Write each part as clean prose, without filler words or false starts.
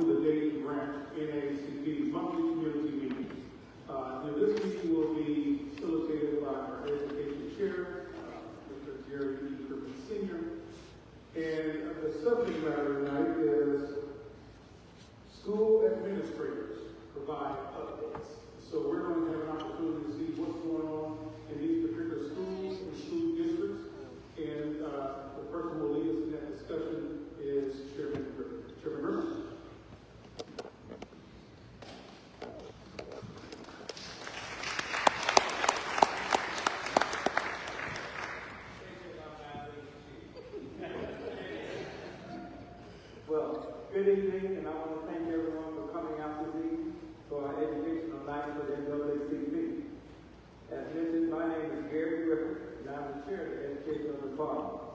the Dayton Branch NAACP monthly community meeting. This meeting will be facilitated by our education chair, Mr. Jerry E. Griffin Sr. And the subject matter tonight is school administrators provide updates. So we're going to have an opportunity to see what's going on in these particular schools and school districts. And the person who will lead us in that discussion is Chairman Griffin. Chairman Griffin. Well, good evening, and I want to thank everyone for coming out this evening for our educational night for the NAACP. As mentioned, my name is Gary Griffin, and I'm the chair of the educational department.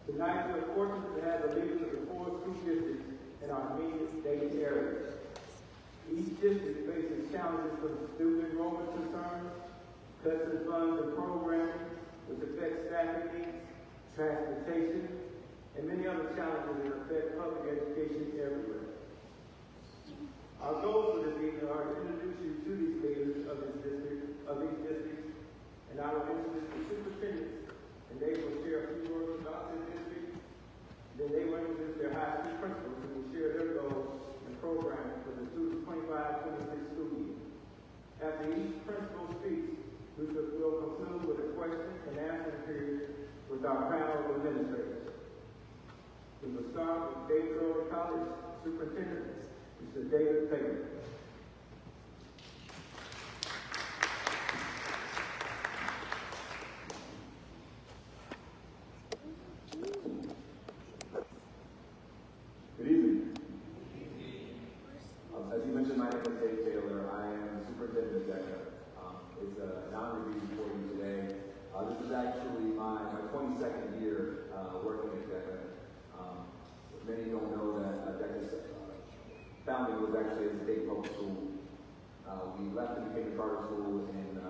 Tonight, we're fortunate to have the leaders of the 4 school districts in our immediate Dayton area. Each district faces challenges from student enrollment concerns, cuts in funds and programming, which affects staffing needs, transportation, and many other challenges that affect public education everywhere. Our goals for this evening are to introduce you to these leaders of these districts, and I will introduce the superintendents, and they will share a few words about this district. Then they will introduce their high school principals, who will share their goals and programs for the 2025-26 school year. After each principal speaks, we will conclude with a question and answer period with our panel of administrators. We will start with David Early College Superintendent, Mr. David Taylor. Good evening. As you mentioned, my name is Dave Taylor. I am Superintendent of DECA. It's an honor to be before you today. This is actually my 22nd year working at DECA. Many don't know that DECA's founding was actually as a state public school. We left and became a charter school in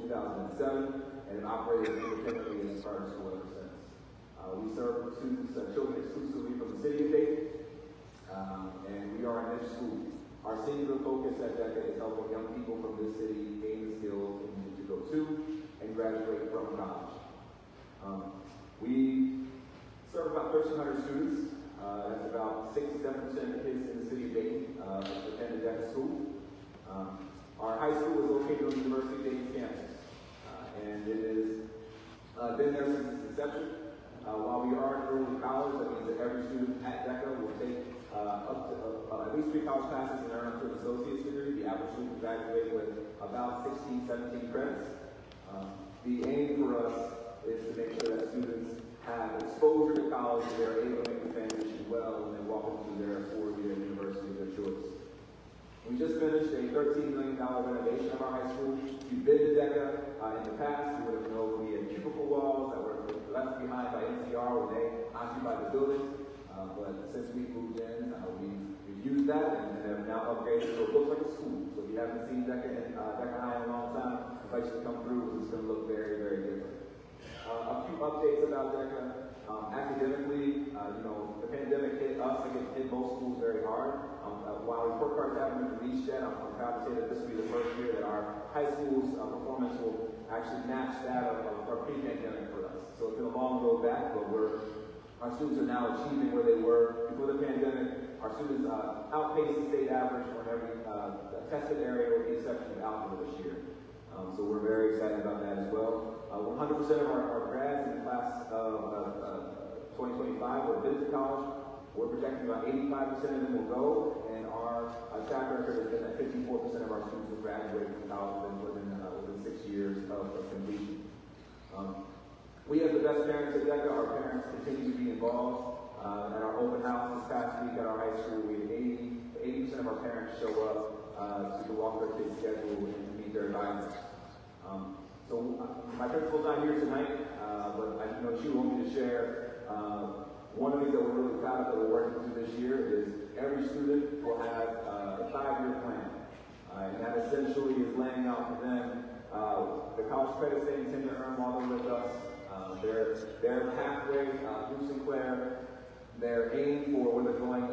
2007 and have operated independently as a charter school ever since. We serve students, children exclusively from the city of Dayton, and we are a niche school. Our singular focus at DECA is helping young people from this city gain the skills they need to go to and graduate from college. We serve about 1,300 students. That's about 67% of the kids in the city of Dayton attend DECA school. Our high school is located on the University of Dayton campus, and it has been there since its inception. While we are in early college, that means that every student at DECA will take up to at least 3 college classes and earn up to an associate's degree. The average student graduates with about 16, 17 credits. The aim for us is to make sure that students have exposure to college and they're able to make the transition well when they walk into their 4-year university of their choice. We just finished a $13 million renovation of our high school. If you've been to DECA in the past, you would have known we had cubicle walls that were left behind by NCR when they occupied the building. But since we moved in, we've used that and have now upgraded so it looks like a school. So if you haven't seen DECA High in a long time, I invite you to come through because it's going to look very, very different. A few updates about DECA. Academically, the pandemic hit us and it hit most schools very hard. While report cards haven't been released yet, I'm proud to say that this will be the first year that our high school's performance will actually match that of our pre-pandemic for us. So it's been a long road back, but our students are now achieving where they were before the pandemic. Our students outpaced the state average on every tested area with the exception of algebra this year. So we're very excited about that as well. 100% of our grads in the class of 2025 will visit college. We're projecting about 85% of them will go, and our track record has been that 54% of our students will graduate from college within 6 years of completion. We have the best parents at DECA. Our parents continue to be involved. At our open house this past week at our high school, we had 80% of our parents show up to walk their kids' schedule and to meet their advisors. So my principal's not here tonight, but I know she wants me to share one of the things that we're really proud of that we're working through this year is every student will have a 5-year plan. And that essentially is laying out for them the college credits they intend to earn while they're with us, their pathway through Sinclair, their aim for when they're going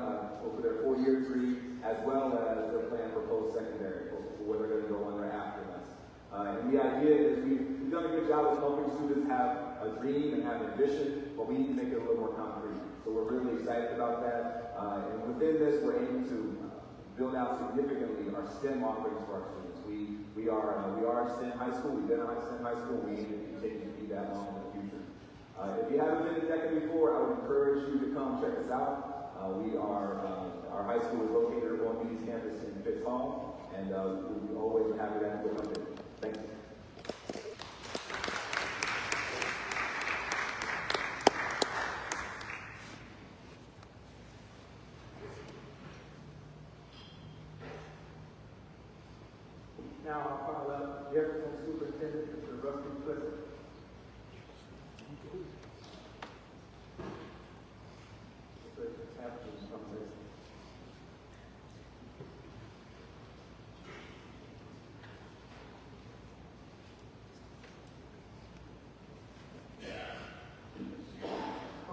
for their 4-year degree, as well as their plan for post-secondary, for where they're going to go on their after us. And the idea is we've done a good job of helping students have a dream and have a vision, but we need to make it a little more concrete. So we're really excited about that. And within this, we're aiming to build out significantly our STEM offerings for our students. We are a STEM high school. We've been a STEM high school. We aim to continue to be that long in the future. If you haven't been to DECA before, I would encourage you to come check us out. Our high school is located on Meady's campus in Fitz Hall, and we'll be always happy to have you come in. Thank you. Now I'll call up Jefferson Superintendent, Mr. Rusty Clifford.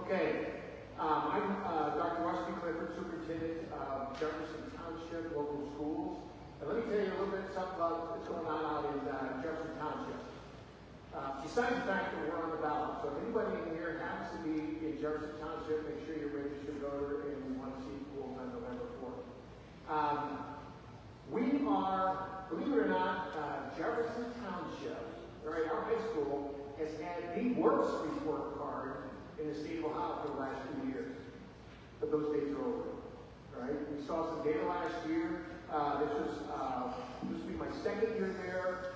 Okay, I'm Dr. Rusty Clifford, Superintendent of Jefferson Township Local Schools. And let me tell you a little bit something about what's going on out in Jefferson Township. Besides the fact that we're on the ballot, so if anybody in here happens to be in Jefferson Township, make sure you're a registered voter and you want to see schools on November 4th. We are, believe it or not, Jefferson Township, right, our high school, has had the worst report card in the state of Ohio for the last 2 years. But those days are over, right? We saw some data last year. This will be my second year there.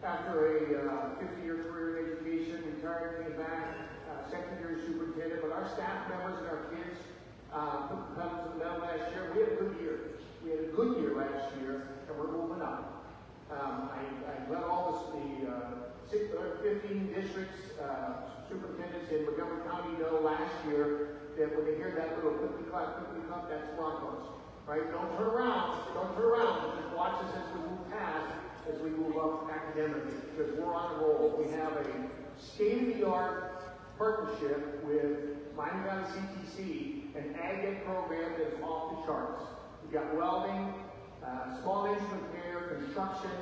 After a 50-year career in education, retired, came back, second year superintendent. But our staff members and our kids put the pedal to the metal last year. We had a good year. We had a good year last year, and we're moving up. I let all the 15 districts superintendents in Montgomery County know last year that when they hear that little clippy clap, that's Broncos. Right? Don't turn around, just watch us as we move past, as we move up academically, because we're on a roll. We have a state-of-the-art partnership with Miami Valley CTC, an ag ed program that is off the charts. We've got welding, small instrument care, construction,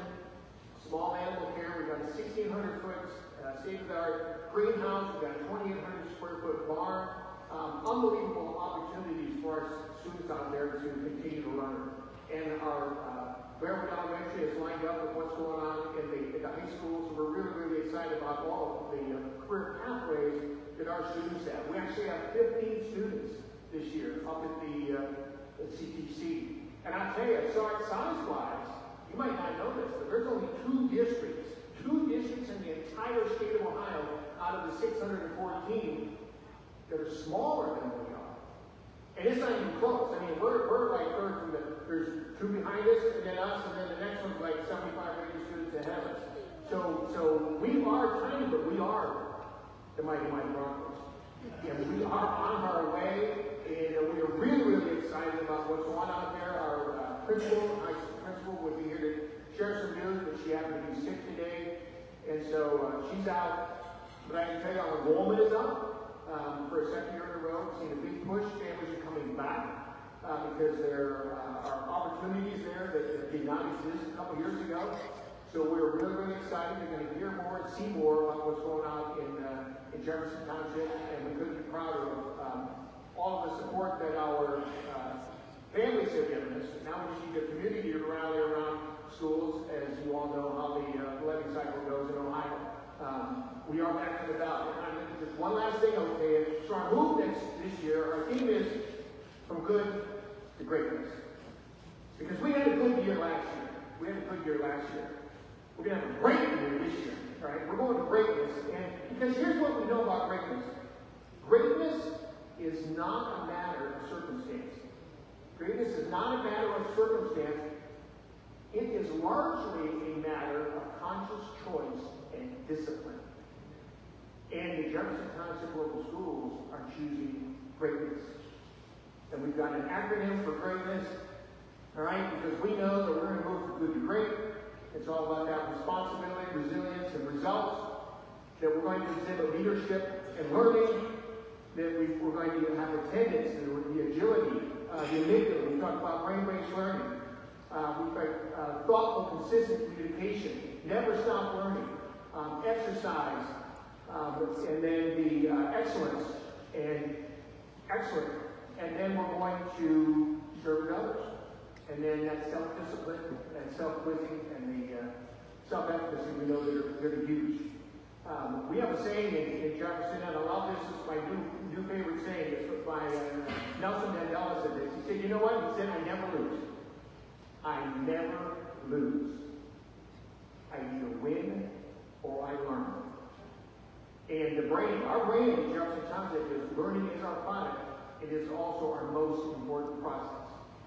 small animal care. We've got a 1,600-foot state-of-the-art greenhouse. We've got a 2,800-square-foot barn. Unbelievable opportunities for our students out there to continue to learn. And our Bearwood Elementary is lined up with what's going on in the high school, so we're really, really excited about all of the career pathways that our students have. We actually have 15 students this year up at the CTC. And I'll tell you, size-wise, you might not know this, but there's only two districts in the entire state of Ohio out of the 614 that are smaller than we are. And it's not even close. I mean, we're like third from there's two behind us, and then us, and then the next one's like 75 major students ahead of us. So we are tiny, but we are the mighty Broncos. And we are on our way, and we are really, really excited about what's going on there. Our principal would be here to share some news, but she happened to be sick today, and so she's out. But I can tell you our enrollment is up. For a second year in a row, we've seen a big push. Families are coming back because there are opportunities there that did not exist a couple years ago. So we're really, really excited. We're going to hear more and see more about what's going on in Jefferson Township, and we couldn't be prouder of all of the support that our families have given us. Now we need the community to rally around schools, as you all know how the levy cycle goes in Ohio. We are back to the ballot. And just one last thing I'll tell you. So our move this year, our theme is from good to greatness. Because we had a good year last year. We're going to have a great year this year. All right? We're going to greatness. And because here's what we know about greatness. Greatness is not a matter of circumstance. Greatness is not a matter of circumstance. It is largely a matter of conscious choice and discipline. And the Jefferson Township local schools are choosing greatness. And we've got an acronym for greatness, all right, because we know that we're going to move from good to great. It's all about that responsibility, resilience, and results. That we're going to exhibit leadership and learning. That we're going to have attendance and the agility the amygdala. We talked about brain-based learning. We've got thoughtful, consistent communication. Never stop learning. Exercise. And then the excellence. And excellent. And then we're going to serve others. And then that self-discipline and self-quizzing and the self-efficacy, we know that are really huge. We have a saying in Jefferson, and I love this. It's my new favorite saying. It's by Nelson Mandela said this. He said, you know what? He said, I never lose. I never lose. I either win or I learn. And the brain, our brain in Jefferson Township is learning is our product. It is also our most important process.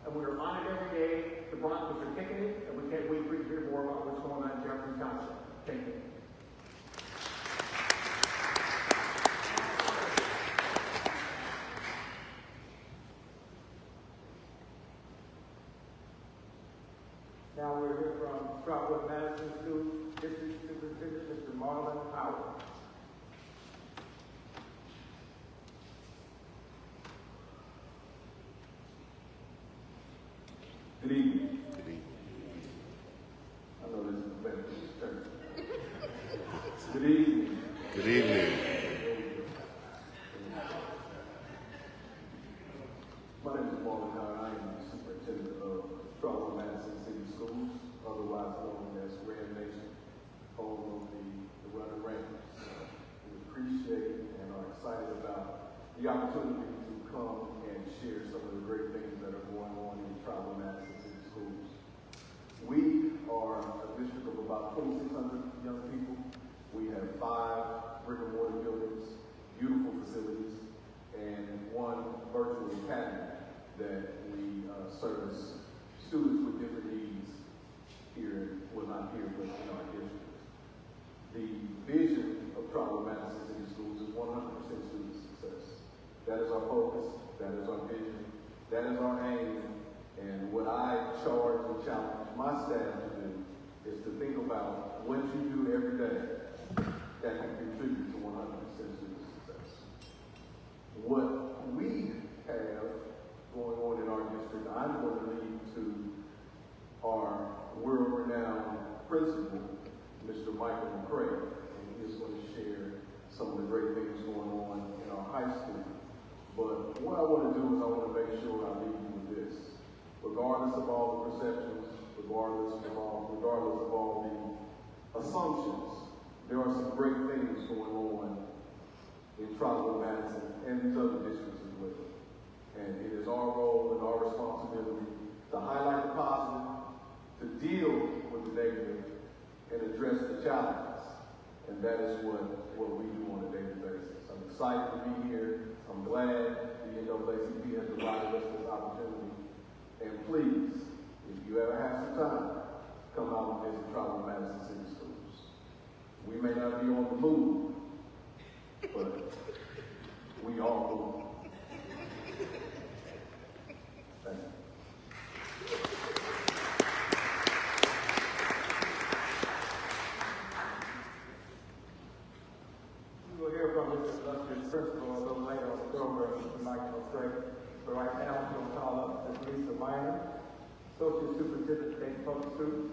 And we are on it every day. The Broncos are kicking it, and we can't wait for you to hear more about what's going on in Jefferson Township. Thank you. Now we're here from Trotwood Madison School District Superintendent, Mr. Marlon Howard. Good evening. Good evening. I know this is better than this church. Good evening. Good evening. My name is Marlon Howard. I am the superintendent of Trotwood Madison City Schools, otherwise known as Red Nation, home of the Running Rams. We appreciate and are excited about the opportunity to come and share some of the great things that are going on in Trotwood Madison City Schools. We are a district of about 2,600 young people. We have 5 brick and mortar buildings, beautiful facilities, and 1 virtual academy that we service students with different needs here, well not here, but in our district. The vision of Trotwood Madison City Schools is 100% student success. That is our focus, that is our vision, that is our aim, and what I charge and challenge my staff to do is to think about what you do every day that can contribute to 100% student success. What we have going on in our district, I'm going to lead to our world-renowned principal, Mr. Michael McCray, and he is going to share some of the great things going on in our high school. But what I want to do is I want to make sure I leave you with this. Regardless of all the perceptions, regardless of all the assumptions, there are some great things going on in Trotwood Madison and these other districts as well. And it is our role and our responsibility to highlight the positive, to deal with the negative, and address the challenges. And that is what we do on a daily basis. I'm excited to be here. I'm glad the NAACP has provided us this opportunity. And please, if you ever have some time, come out and visit Trotwood Madison City Schools. We may not be on the move, but we all move. Thank you. We will hear from Mr. Illustrious Principal a little later on the program, Mr. Michael McCray. But right now, we're going to call up Ms. Lisa Minor, Associate Superintendent, State Public Schools.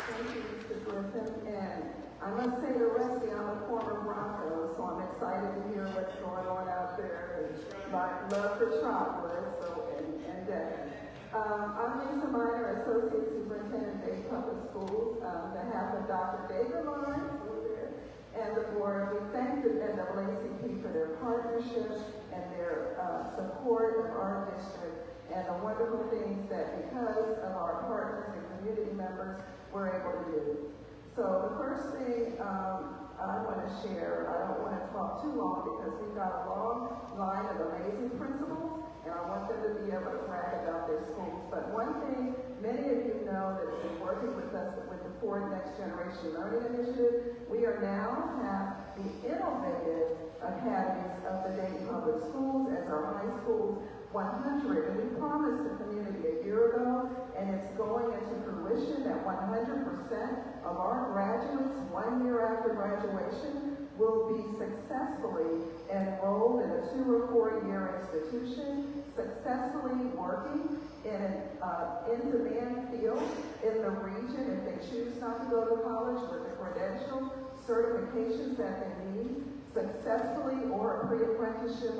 Thank you, Mr. Griffin. And I must say to Rusty, I'm a former Bronco, so I'm excited to hear what's going on out there and my love for Trotwood, and Devin. I'm Lisa Minor, Associate Superintendent, Dade Public Schools. On behalf of Dr. David Lawrence and the board, we thank the NAACP for their partnership and their support of our district and the wonderful things that because of our partners and community members, we're able to do. So the first thing I want to share, I don't want to talk too long because we've got a long line of amazing principals, and I want them to be able to brag about their schools. But one thing, many of you know that have been working with us with the Ford Next Generation Learning Initiative, we are now have the innovative academies of the Dade Public Schools as our high schools 100. And we promised the community a year ago, and it's going into fruition that 100% of our graduates, 1 year after graduation, successfully enrolled in a 2 or 4 year institution, successfully working in an in-demand field in the region if they choose not to go to college with the credential, certifications that they need, successfully or a apprenticeship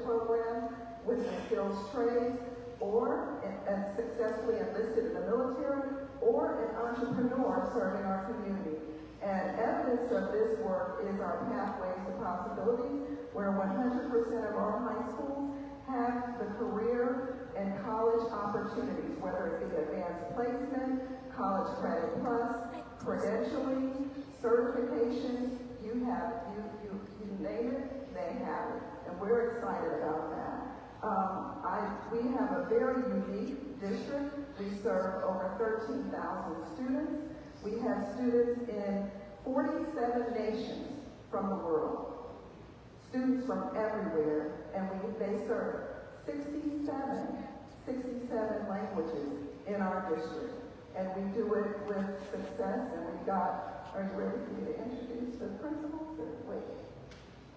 program with the skills trades, or and successfully enlisted in the military, or an entrepreneur serving our community. And evidence of this work is our Pathways to Possibilities, where 100% of our high schools have the career and college opportunities, whether it be advanced placement, college credit plus, credentialing, certifications, you name it, they have it. And we're excited about that. We have a very unique district. We serve over 13,000 students. We have students in 47 nations from the world. Students from everywhere, and they serve 67 languages in our district. And we do it with success, and are you ready for me to introduce the principals? Wait.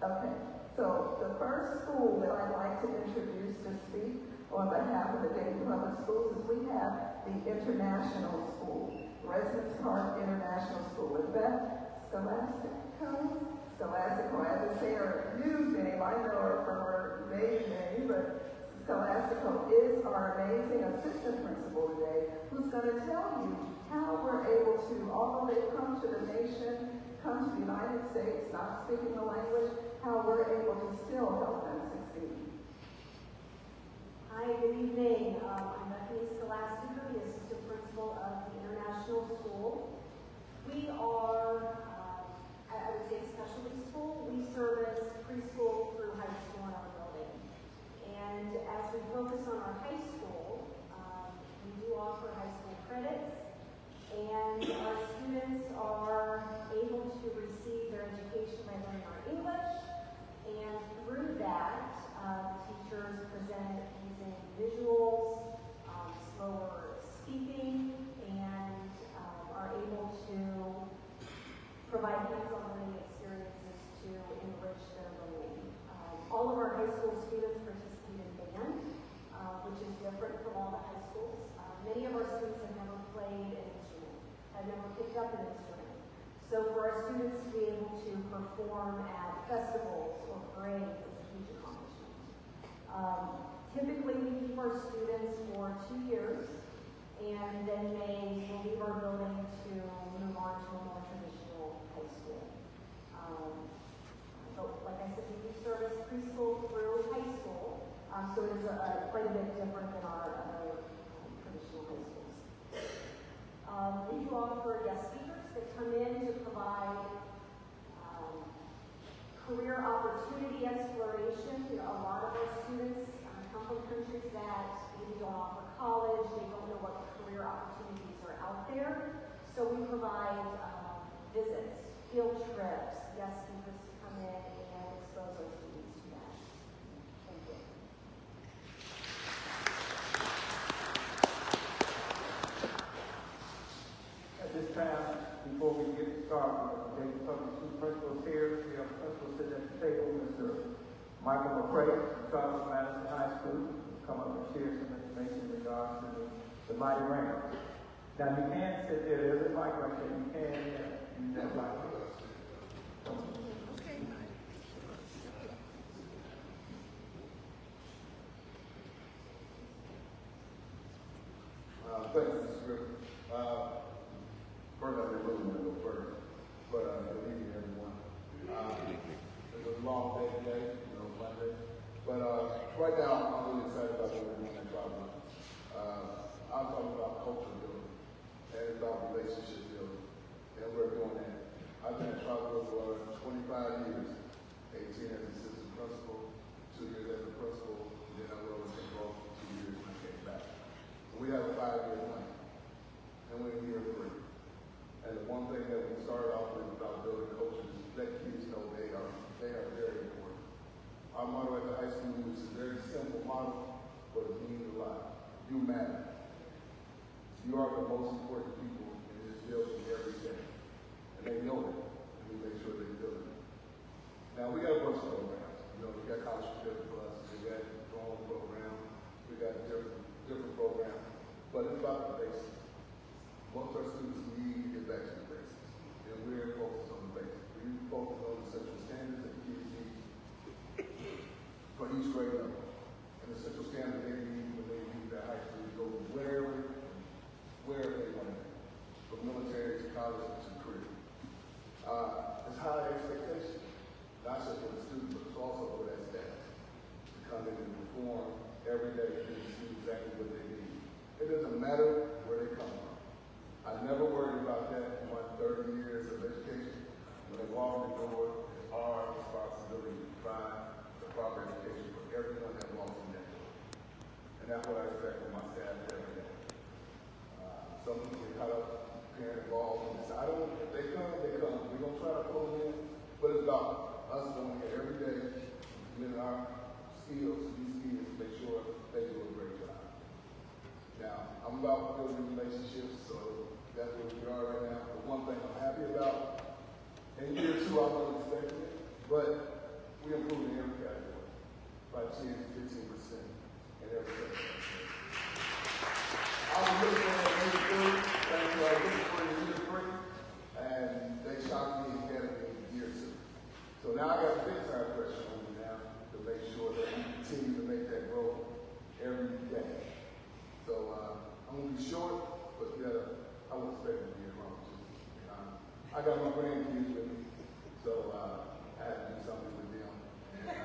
Okay. So the first school that I'd like to introduce to speak on behalf of the Dayton Public Schools is we have the International School, Residence Park International School. With Beth Scholastico, I have to say her huge name. I know her from her maiden name, but Scholastico is our amazing assistant principal today, who's going to tell you how we're able to, although they've come to the nation, come to the United States, not speaking the language, how we're able to still help them succeed. Hi, good evening. I'm Bethany Scholastico, the assistant principal of the International School. We are, I would say, a specialty school. We service preschool through high school in our building. And as we focus on our high school, we do offer high school credits, and our students are able to receive their education by learning our English, and through that, teachers present using visuals, slower speaking, and are able to provide hands-on learning experiences to enrich their learning. All of our high school students participate in band, which is different from all the high schools. Many of our students have never played an instrument, have never picked up an instrument. So for our students to be able to perform at festivals or parades is a huge accomplishment. Typically, we keep our students for 2 years, and then they will leave our building to move on to a more traditional high school. But like I said, we do service preschool through high school, so it is quite a bit different than our other traditional high schools. We do offer guest speakers that come in to provide career opportunity exploration. A lot of our students come from countries that maybe don't offer college, they don't know what career opportunities are out there. So we provide visits, field trips, guest speakers to come in and expose our students to that. Thank you. At this time, before we get started, the Dayton Public School principals here. We have principals sitting at the table, Mr. Michael McCray from Charles Madison High School, will come up and share some information in regards to the Mighty Ram. Now you can sit there, there's a mic right there, you can use that mic. Thank you, Mr. Griffin. First, I didn't really want to go first, but good evening, everyone. It was a long day today, Monday. But right now, I'm really excited about what we're doing at Travel. I'm talking about culture building and about relationship building, and we're doing that. I've been at Travel for 25 years, 18 as assistant principal, 2 years as a principal, and then I was involved for 2 years when I came back. We have a 5-year plan, and we're in year 3. And the one thing that we started off with about building culture is let kids know they are very important. Our motto at the high school is a very simple motto, but it means a lot. You matter. You are the most important people in this building every day. And they know it, and we make sure they feel it. Now, we got a bunch of programs. You know, we got college preparedness plus, we got drone program, we got different programs, but it's about the basics. Most of our students need to get back to the basics, and we're focused on the basics. We focus on the central standards that kids need for each grade level. And the central standard they need when they leave their high school to go wherever they want to go, from military to college to career. It's high expectation, not just for the students, but it's also for that staff to come in and perform every day and see exactly what they need. It doesn't matter where they come from. I never worried about that in my 30 years of education. When they walk in the door, it's our responsibility to provide the proper education for everyone that walks in that door. And that's what I expect from my staff every day. Some people get caught up, parent involved, and say, if they come, they come. We're going to try to pull them in, but it's about us going here every day, with our skills, to make sure they do a great job. Now, I'm about building relationships, so that's where we are right now. The one thing I'm happy about, in year 2, I wasn't expecting it, but we improved in every category by 10 to 15% in every category. I was looking for that year 3, thank you, I was looking for year 3, and they shocked me ahead of me in year 2. So now I got a big time pressure on me now to make sure that we continue to make that growth every day. So I'm going to be short, but I won't expect it to be long. I got my grandkids with me, so I had to do something with them. And,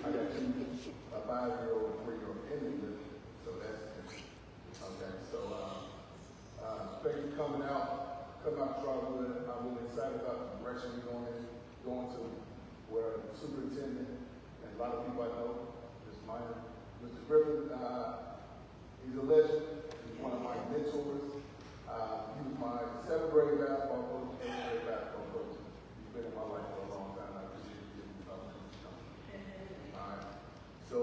I got 2, a 5-year-old and a 3-year-old in me with me, so that's good. Okay, so thank you for coming out to Trotwood. I'm really excited about the direction we're going to, where the superintendent and a lot of people I know, Mr. Griffin, he's a legend. He's one of my mentors. He was my 7th grade basketball coach, 8th grade basketball coach. He's been in my life for a long time. I appreciate you giving me the opportunity to come. All right. So,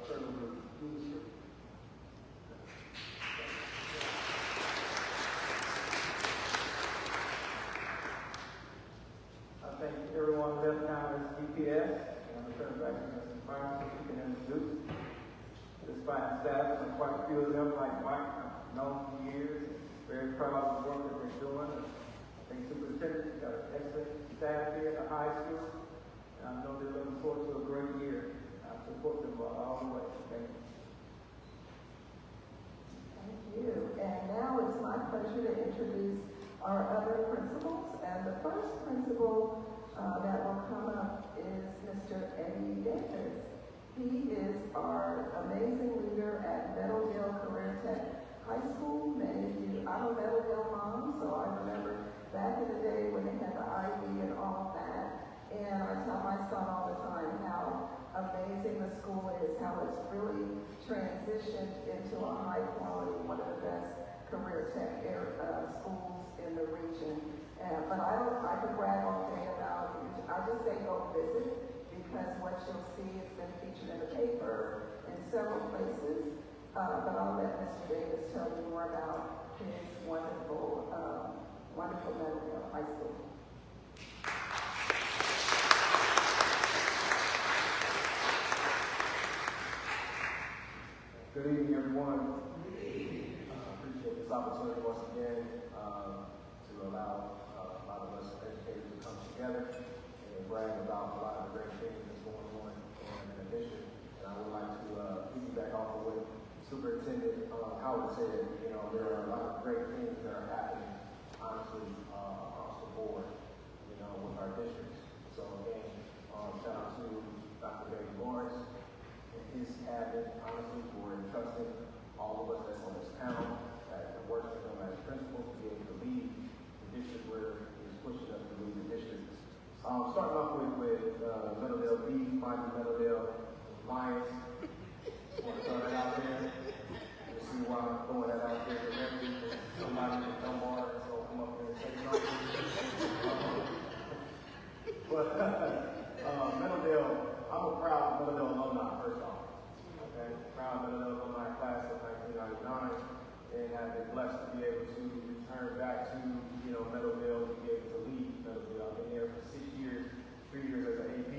turn it over to you, sir. I thank everyone left now as GPS, and I'm turning back to Mr. Brown so he can introduce. Despite staff, and quite a few of them, like Mike, I've known for years. Very proud of the work that they're doing. I think superintendent got an excellent staff here at the high school, and I know they're looking forward to a great year. I support them all the way. Thank you. Thank you. And now it's my pleasure to introduce our other principals. And the first principal that will come up is Mr. Eddie Davis. He is our amazing leader at Meadowdale Career Tech High School. Many of you, I'm a Meadowdale mom, so I remember back in the day when they had the IV and all of that. And I tell my son all the time how amazing the school is, how it's really transitioned into a high quality, one of the best career tech schools in the region. But I could brag all day about it. I just say go visit, because what you'll see has been featured in the paper in several places. But I'll let Mr. Davis tell you more about his wonderful Meadowdale High School. Good evening, everyone. Appreciate this opportunity once again to allow a lot of us educators to come together and brag about a lot of the great things that's going on in the district. And I would like to piggyback off of what Superintendent Howard said. You know, there are a lot of great things that are happening, honestly, across the board, you know, with our districts. So again, shout out to Dr. David Lawrence and his cabinet, honestly, for entrusting all of us that's on this panel that work with them as principals to be able to lead the district where he's pushing us to lead the district. Starting off with Meadowdale B, finding Meadowdale Lions. Want to throw that out there? You see why I'm throwing that out there directly. Somebody in Dunbar is going to come up here and say something. But Meadowdale, I'm a proud Meadowdale alumni, first off. Okay? Proud Meadowdale alumni class of 1999, and have been blessed to be able to return back to, Meadowdale, to be able to lead Meadowdale. I've been there for 6 years, 3 years as an AP,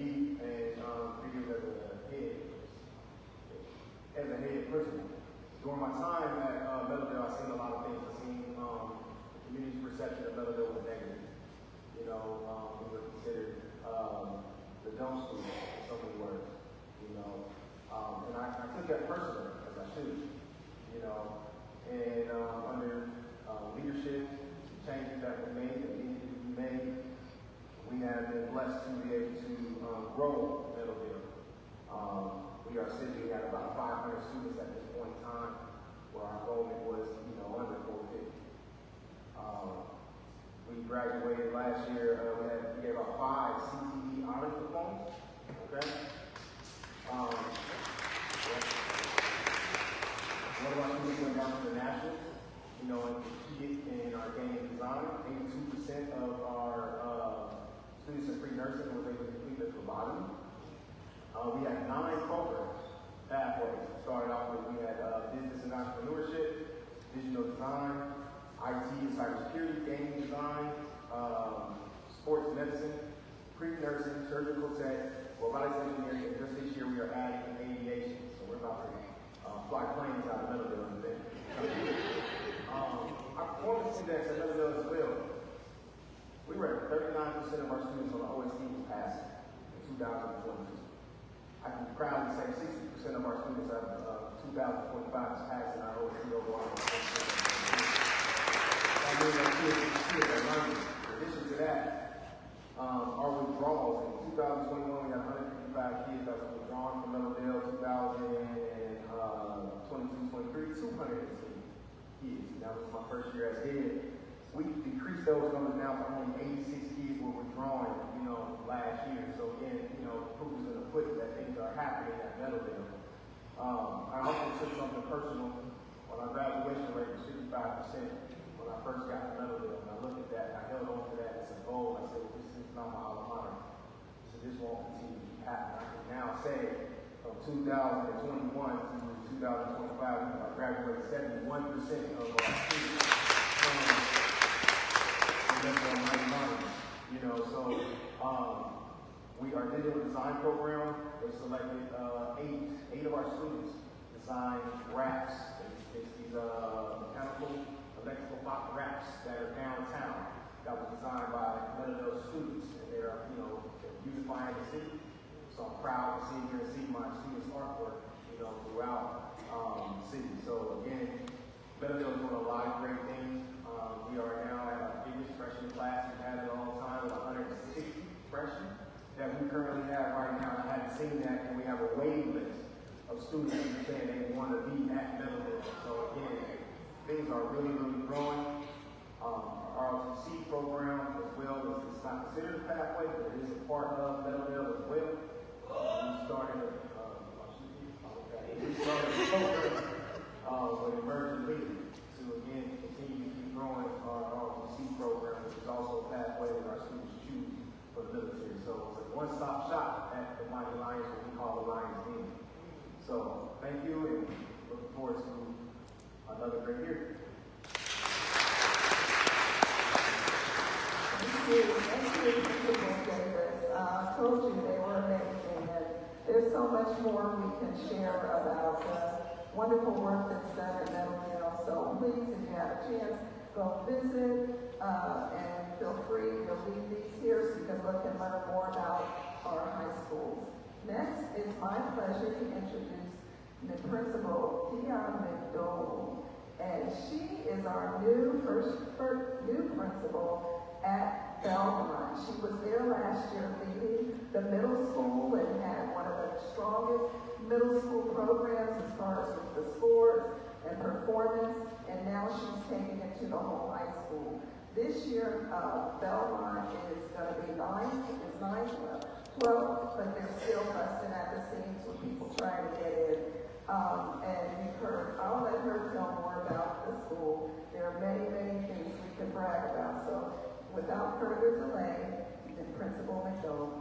blessed to be able to grow Middleville. We are sitting at about 500 students at this point in time, where our enrollment was, under 450. We graduated last year. We gave out 5 CTE honors diplomas. Okay. One of our students went down to the nationals, and competed in our game design. 82% of our students in pre-nursing were able to complete the phlebotomy. We had 9 programs, pathways. Started off with, we had business and entrepreneurship, digital design, IT and cybersecurity, gaming design, sports medicine, pre-nursing, surgical tech, robotics engineering, and just this year we are adding aviation. So we're about to fly planes out of Middleville and then. Our performance index at Middleville as well. We were at 39% of our students on the OSD was passing in 2022. I can proudly say 60% of our students out of 2025 is passing our OSD overall. I mean, our kids are learning. In addition to that, our withdrawals in 2021, we had 155 kids that were withdrawn from Middleville. 2022-23, 200 kids. That was my first year as head. We decreased those numbers now to only 86 kids were withdrawing, last year. So again, proof is in the pudding that things are happening at Middleville. I also took something personal. On our graduation rate was 55% when I first got to Middleville. And I looked at that, and I held on to that as a goal. I said, well, this is not my alma mater. So this won't continue to happen. I can now say from 2021 to 2025, I graduated 71% of our students from the Mighty Minds. So we are digital design program. They selected 8 of our students design wraps. It's these mechanical, electrical box wraps that are downtown that was designed by one of those students, and they're beautifying the city. So I'm proud to see my students' artwork, throughout the city. So again, Middleville is doing a lot of great things. We are now at our biggest freshman class we've had in a long time, with 160 freshmen that we currently have right now. I haven't seen that, and we have a waiting list of students who are saying they want to be at Middleville. So again, things are really, really growing. Our ROTC program as well is not considered a pathway, but it is a part of Middleville as well. We started a program with emerging leaders to again continue to keep growing our ROTC program, which is also a pathway that our students choose for the military. So it's a one-stop shop at the Mighty Lions, what we call the Lions Den. So thank you, and looking forward to another great year. Thank you, Davis. I told you they were amazing, and there's so much more we can share about the wonderful work that's done at Middleville. So please, if you have a chance, go visit, and feel free to leave these here so you can look and learn more about our high schools. Next, it's my pleasure to introduce the principal, Tia McDowell, and she is our new principal at Belmont. She was there last year leading the middle school and had one of the strongest middle school programs as far as with the sports and performance, and now she's taking it to the whole high school. This year, Belmont is going to be 12, but they're still busting at the seams with people trying to get in. And you've heard, I'll let her tell more about the school. There are many, many things we can brag about. So without further delay, Principal McDowell.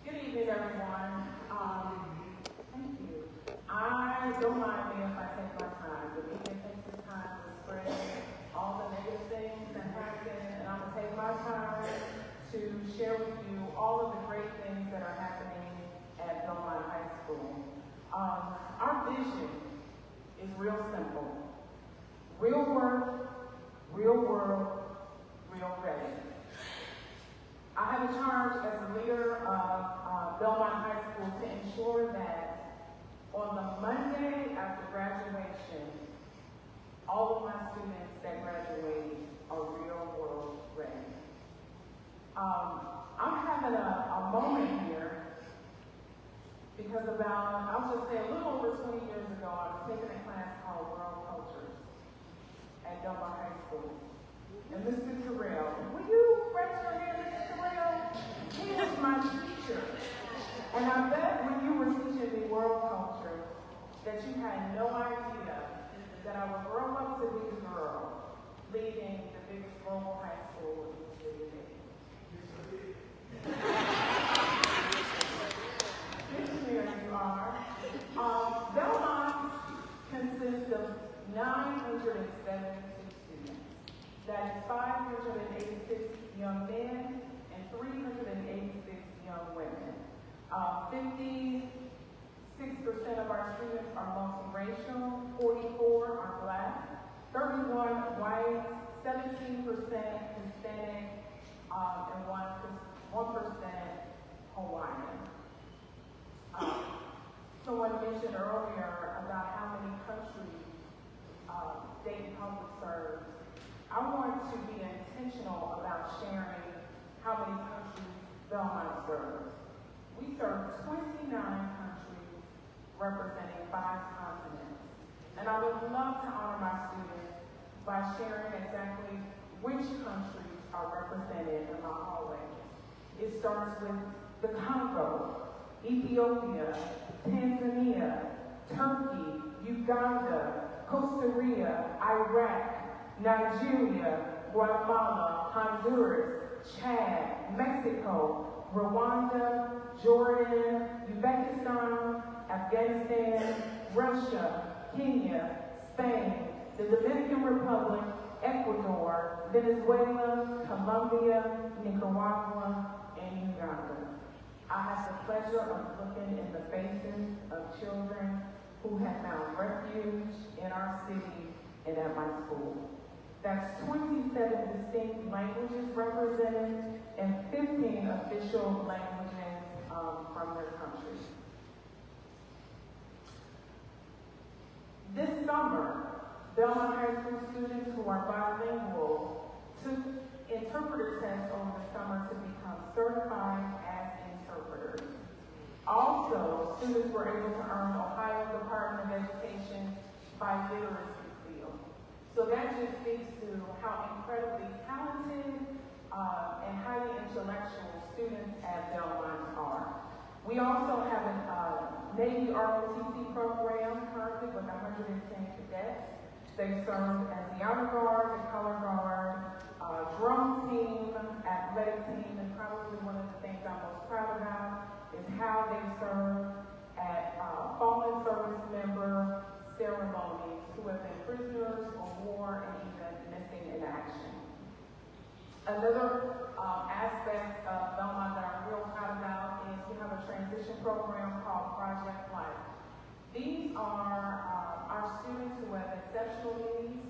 Good evening, everyone. Thank you. I don't mind me if I take my time, but we can take this time to spread all the negative things that happen, and I'm going to take my time to share with you all of the great things that are happening at Belmont High School. Our vision is real simple. Real work, real world, real ready. I have a charge as a leader of Belmont High School to ensure that on the Monday after graduation, all of my students that graduate are real world ready. I'm having a moment here because I'll just say a little over 20 years ago, I was taking a class called World Cultures at Delmar High School. And Mr. Terrell, will you raise your hand, Mr. Terrell? He was my teacher. And I bet when you were teaching me world culture, that you had no idea that I would grow up to be a girl leading the biggest global high school in the city of Dayton. Here you are. Belmont consists of 972 students. That is 586 young men and 386 young women. 56% of our students are multiracial, 44 are Black, 31 white, 17% Hispanic, and 1% Hawaiian. Someone mentioned earlier about how many countries Dayton Public serves. I want to be intentional about sharing how many countries Belmont serves. We serve 29 countries representing 5 continents. And I would love to honor my students by sharing exactly which countries are represented in my hallways. It starts with the Congo, Ethiopia, Tanzania, Turkey, Uganda, Costa Rica, Iraq, Nigeria, Guatemala, Honduras, Chad, Mexico, Rwanda, Jordan, Uzbekistan, Afghanistan, Russia, Kenya, Spain, the Dominican Republic, Ecuador, Venezuela, Colombia, Nicaragua, and Uganda. I have the pleasure of looking in the faces of children who have found refuge in our city and at my school. That's 27 distinct languages represented and 15 official languages from their countries. This summer, Belmont High School students who are bilingual took interpreter tests over the summer to become certified as interpreters. Also, students were able to earn Ohio Department of Education biliteracy seal. So that just speaks to how incredibly talented and highly intellectual students at Belmont are. We also have a Navy ROTC program currently with 110 cadets. They serve as the honor guard, the color guard, drum team, athletic team, and probably one of the things I'm most proud about is how they serve at fallen service member ceremonies who have been prisoners of war and even missing in action. Another aspect of Belmont that I'm real proud about is we have a transition program called Project Life. These are our students who have exceptional needs.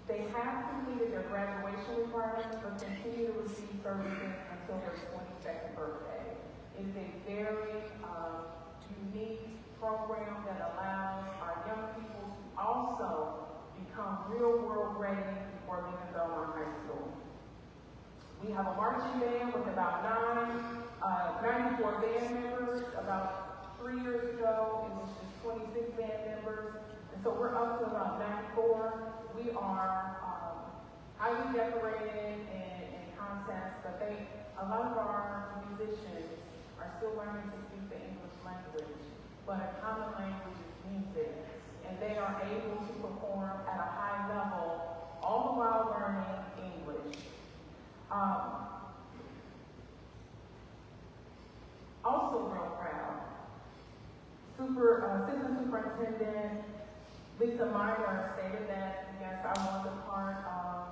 They have completed their graduation requirements but continue to receive services until their 22nd birthday. It is a very unique program that allows our young people to also become real world ready before leaving Belmont High School. We have a marching band with about 94 band members. About 3 years ago, it was just 26 band members. And so we're up to about 94. We are highly decorated in contests, but a lot of our musicians are still learning to speak the English language, but a common language is music. And they are able to perform at a high level, all the while learning English. Also real proud, Assistant Superintendent Lisa Meyer stated that, yes, I was a part of,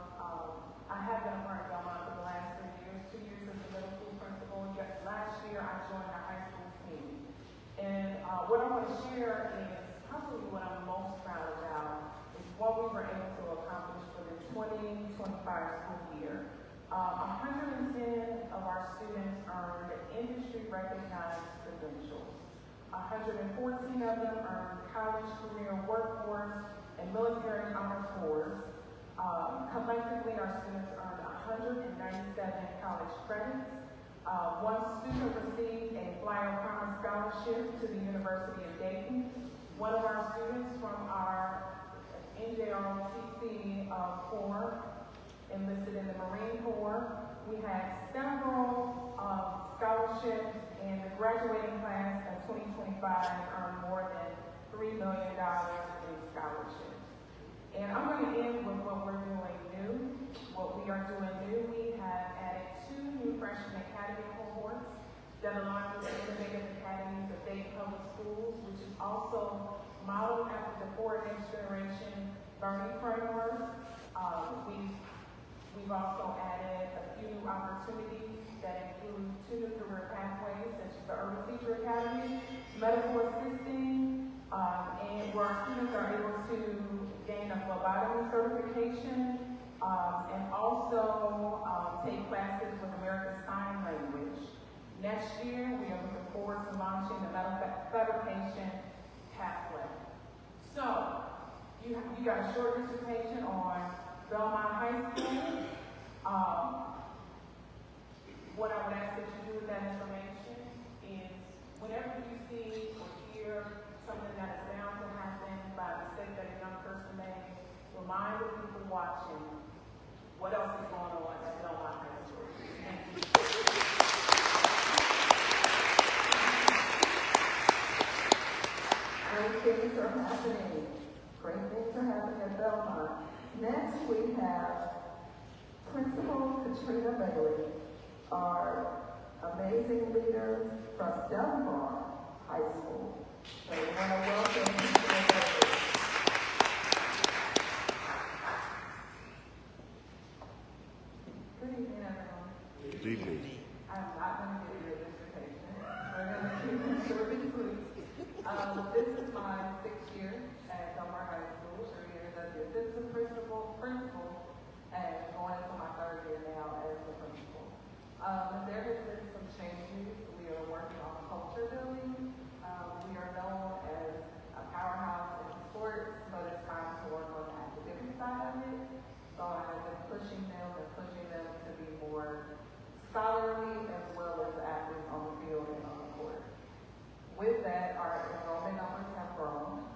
I have been a part of Belmont for the last 3 years, 2 years as the middle school principal. Last year, I joined our high school team. And what I want to share is probably what I'm most proud about is what we were able to accomplish for the 2025 school year. 110 of our students earned industry-recognized credentials. 114 of them earned college, career, workforce, and military honor corps University of Dayton. One of our students from our NJROTC Corps enlisted in the Marine Corps. We had several scholarships, and the graduating class of 2025 earned more than $3 million in scholarships. And I'm going to end with what we're doing new. What we are doing new, we have added 2 new freshman academy cohorts that align with the innovative academies of Dayton Public Schools, which is also modeled after the 4 Next Generation Learning Framework. We've also added a few new opportunities that include 2 new career pathways, such as the Urban Teacher Academy, medical assisting, and where our students are able to gain a phlebotomy certification, and also take classes with American Sign Language. Next year, we are looking forward to launching the metal fabrication pathway. So, you got a short dissertation on Belmont High School. What I would ask that you do with that information is whenever you see or hear something that is bound to happen by a mistake that a young person made, remind the people watching what else is going on at Belmont High School. Thank you. Great things are happening. Great things are happening at Belmont. Next, we have Principal Katrina Bailey, our amazing leader from Dunbar High School. So we want to welcome Katrina Bailey. Good evening, everyone. Good evening. I'm not going to give you a dissertation. We're going to keep it short and sweet. This is my 6th year at Dunbar High School, 3 years as the assistant principal, and going into my 3rd year now as the principal. There has been some changes. We are working on culture building. We are known as a powerhouse in sports, but it's time to work on the academic side of it. So I have been pushing them to be more scholarly as well as athletes on the field and on the court. With that, our enrollment numbers have grown.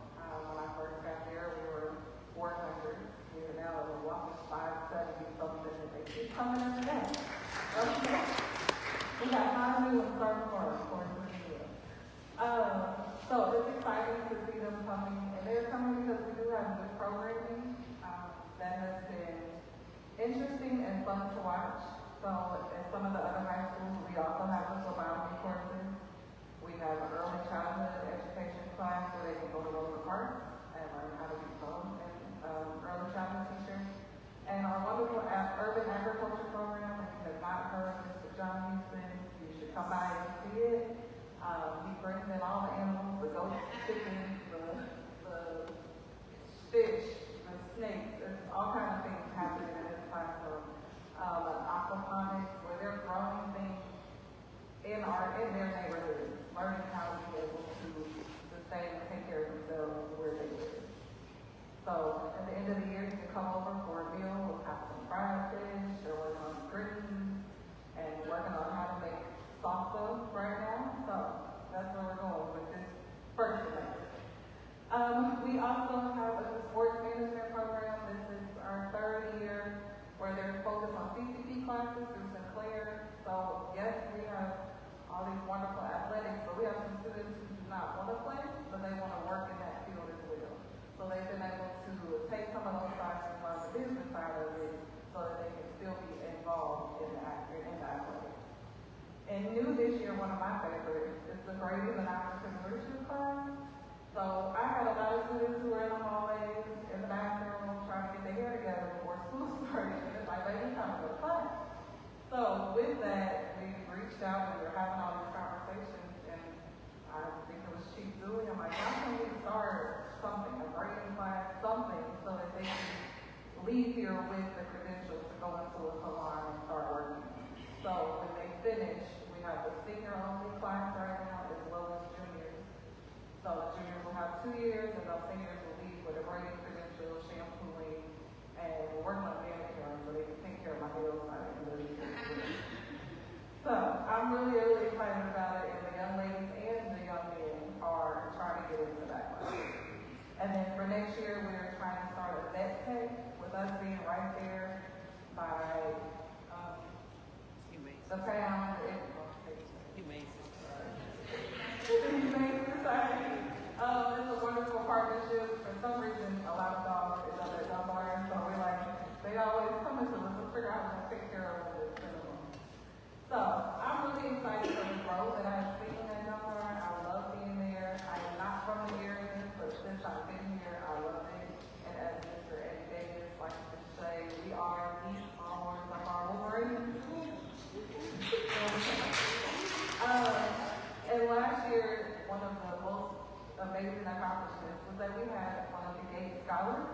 When I first got there, we were 400. We are now at a whopping 570 something, and they keep coming every day. Okay. We got 5 new ones starting tomorrow, according to the year. So it's exciting to see them coming, and they're coming because we do have good programming that has been interesting and fun to watch. So at some of the other high schools, we also have the phlebotomy courses. We have an early childhood education class where they can go to Rosa Parks and learn how to become an early childhood teacher. And our wonderful urban agriculture program, if you have not heard of Mr. John Houston, you should come by and see it. He brings in all the animals, the goats, the chickens, the fish, the snakes. There's all kinds of things happening in this classroom. Aquaponics, where they're growing things in their neighborhoods, learning how to be able to sustain and take care of themselves where they live. So at the end of the year, you can come over for a meal. We'll have some fried fish. They're working on greens and working on how to make salsa right now. So that's where we're going with this first semester. We also have a sports management program. This is our 3rd year where they're focused on CCP classes through Sinclair. So yes, we have all these wonderful athletics, but we have some students who do not want to play, but they want to work in that field as well. So they've been able to take some of those classes on the business side of it so that they can still be involved in the athletics. And new this year, one of my favorites is the Grading and Entrepreneurship class. So I had a lot of students who were in the hallways, in the bathroom, trying to get their hair together before school started. And it's like, ladies, time to go to class. So with that, we reached out and we were having all these conversations, and I think it was Chief Dewey. I'm like, how can we start something, a grading class, something, so that they can leave here with the credentials to go into a salon and start working. So when they finish, we have the senior-only class right now as well as juniors. So juniors will have 2 years, and those seniors will leave with a braiding credential, shampooing, and we're working on manicure so they can take care of my nails by the end of the year. So I'm really, really excited about it, and the young ladies and the young men are Ed Tech, with us being right there by, the town, the Humane Society. It's a wonderful partnership. For some reason, a lot of dogs is up at Dunbar, so we're like, they always come into us to figure out how to take care of them. So I'm really excited for the growth that I've seen at Dunbar. I love being there. I am not from the area, but since I've been here, I love it. And as Mr. Eddie Davis likes to say, we are the followers of our Wolverines. And last year, one of the most amazing accomplishments was that we had one of the Gates Scholars,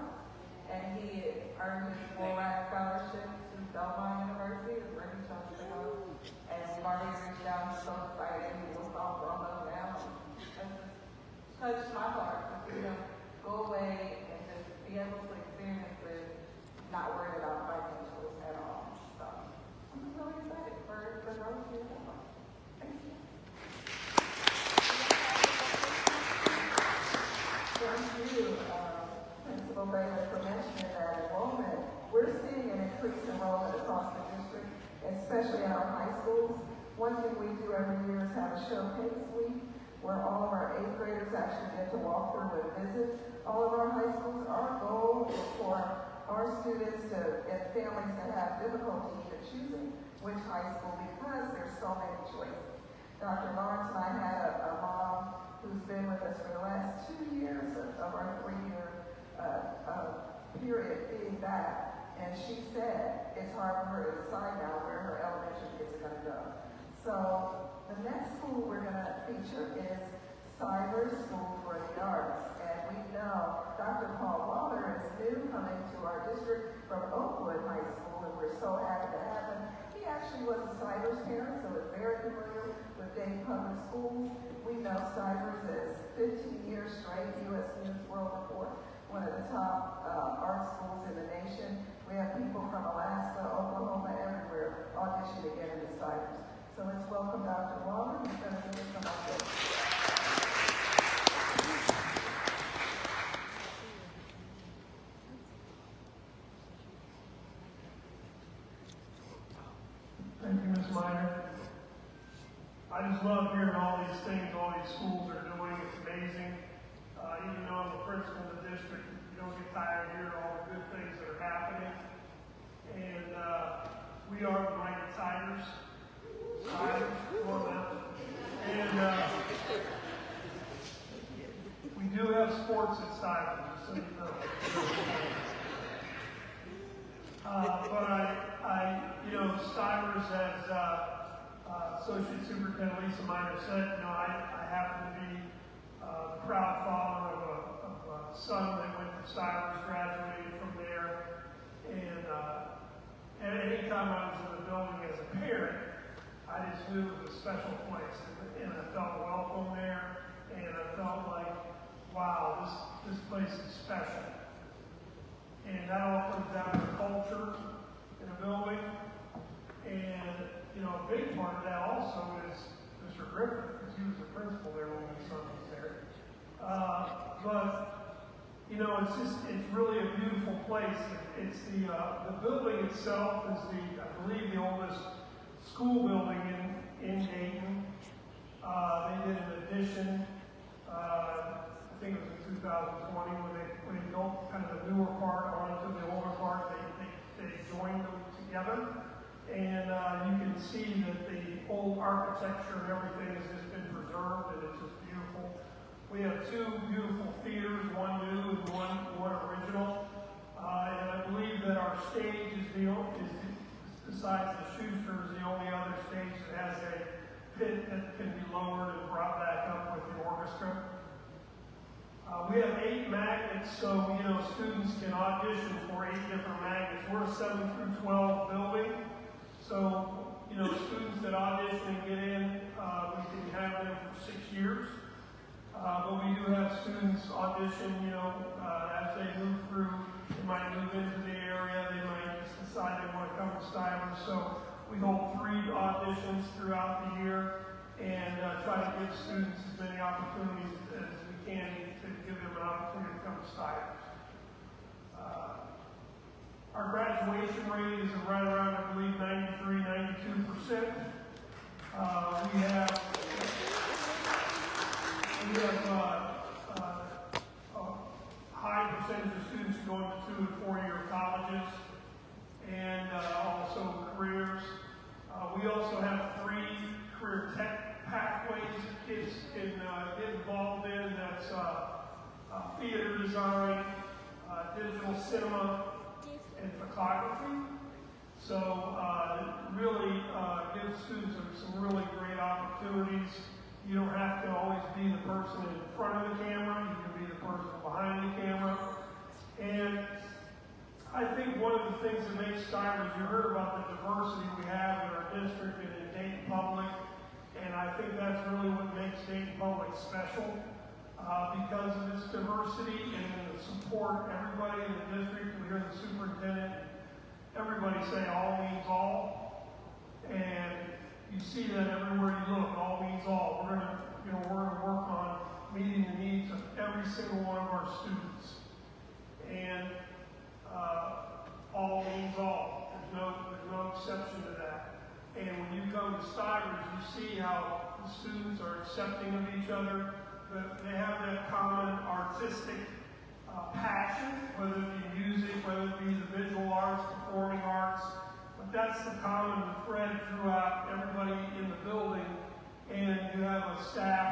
and he earned his full ride scholarship to Belmont University, where he chose to go. And we've already reached out, he's so excited, he was all grown up now. It just touched my heart to see him go away and just be able to experience this, not worried about financials at all. So I'm just really excited for those here. Thank you. Thank you, Principal Baylor, for mentioning that enrollment. We're seeing an increased enrollment across the district, especially at our high schools. One thing we do every year is have a showcase week where all of our 8th graders actually get to walk through and visit all of our high schools. Our goal is for our students and families that have difficulty even choosing which high school because there's so many choices. Dr. Lawrence and I had a mom who's been with us for the last 2 years of our 3-year period being back, and she said it's hard for her to decide now where her elementary kids are going to go. So the next school we're going to feature is Cyber School for the Arts, and we know Dr. Paul Waller is new coming to our district from Oakwood High School, and we're so happy to have him. He actually was a Cybers parent, so is very familiar with Dayton Public Schools. We know Cybers is 15 years straight, U.S. News World Report, one of the top art schools in the nation. We have people from Alaska, Oklahoma, everywhere audition to get into Cybers. So let's welcome Dr. Waller. He's going to give us some updates. Thank you, Ms. Minor. I just love hearing all these things all these schools are doing. It's amazing. Even though I'm the principal of the district, you don't get tired of hearing all the good things that are happening. And we are the Mighty Tigers. And we do have sports at Cybers, just so you know. But Cybers, as Associate Superintendent Lisa Minor said, I happen to be a proud father of a son that went to Cybers, graduated from there, and any time I was in the building as a parent, I just knew it was a special place, and I felt welcome there, and I felt like, wow, this place is special. And that all comes down to culture in a building. And, a big part of that also is Mr. Griffin, because he was the principal there when my son was there. It's really a beautiful place. It's the building itself is I believe, the oldest school building in Dayton. They did an addition, I think it was in 2020, when they built kind of the newer part onto the older part. They joined them together, and you can see that the old architecture and everything has just been preserved, and it's just beautiful. We have 2 beautiful theaters, one new and one original, and I believe that our stage is besides the Schuster, is the only other stage that has a pit that can be lowered and brought back up with the orchestra. We have 8 magnets, so students can audition for 8 different magnets. We're a 7 through 12 building, so students that audition and get in, we can have them for 6 years. But we do have students audition, as they move through. They might move into the area, they might just decide they want to come to Cybers. So we hold 3 auditions throughout the year and try to give students as many opportunities as we can to give them an opportunity to come to Cybers. graduation rate is right around, I believe, 93, 92%. We have a high percentage of students going to 2- and 4-year colleges, and also careers. We also have 3 career tech pathways that kids can get involved in. That's theater design, digital cinema, and photography. So really gives students some really great opportunities. You don't have to always be the person in front of the camera. You can be the person behind the camera. And I think one of the things that makes Stivers, you heard about the diversity we have in our district and in Dayton Public, and I think that's really what makes Dayton Public special because of its diversity and the support. Everybody in the district, we hear the superintendent, everybody say all means all, and you see that everywhere you look. All means all. We're gonna work on meeting the needs of every single one of our students, and all means all. There's no exception to that. And when you come to Stivers, you see how the students are accepting of each other. That they have that common artistic passion, whether it be music, whether it be the visual arts, performing arts. But that's the common thread throughout everybody in the building. And you have a staff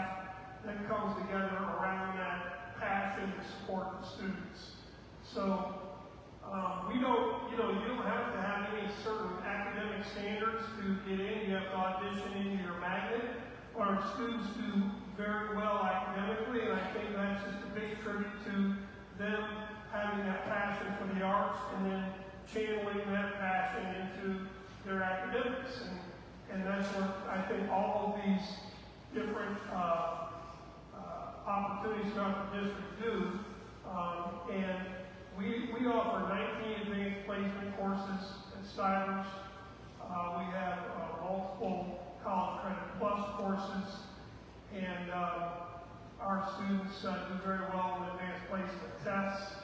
that comes together around that passion to support the students. So you don't have to have any certain academic standards to get in. You have to audition into your magnet. Our students do very well academically, and I think that's just a big tribute to them having that passion for the arts and then channeling that passion into their academics. And that's what I think all of these different opportunities throughout the district do. And we offer 19 advanced placement courses at Stivers. We have multiple College Credit Plus courses, and our students do very well in advanced placement tests.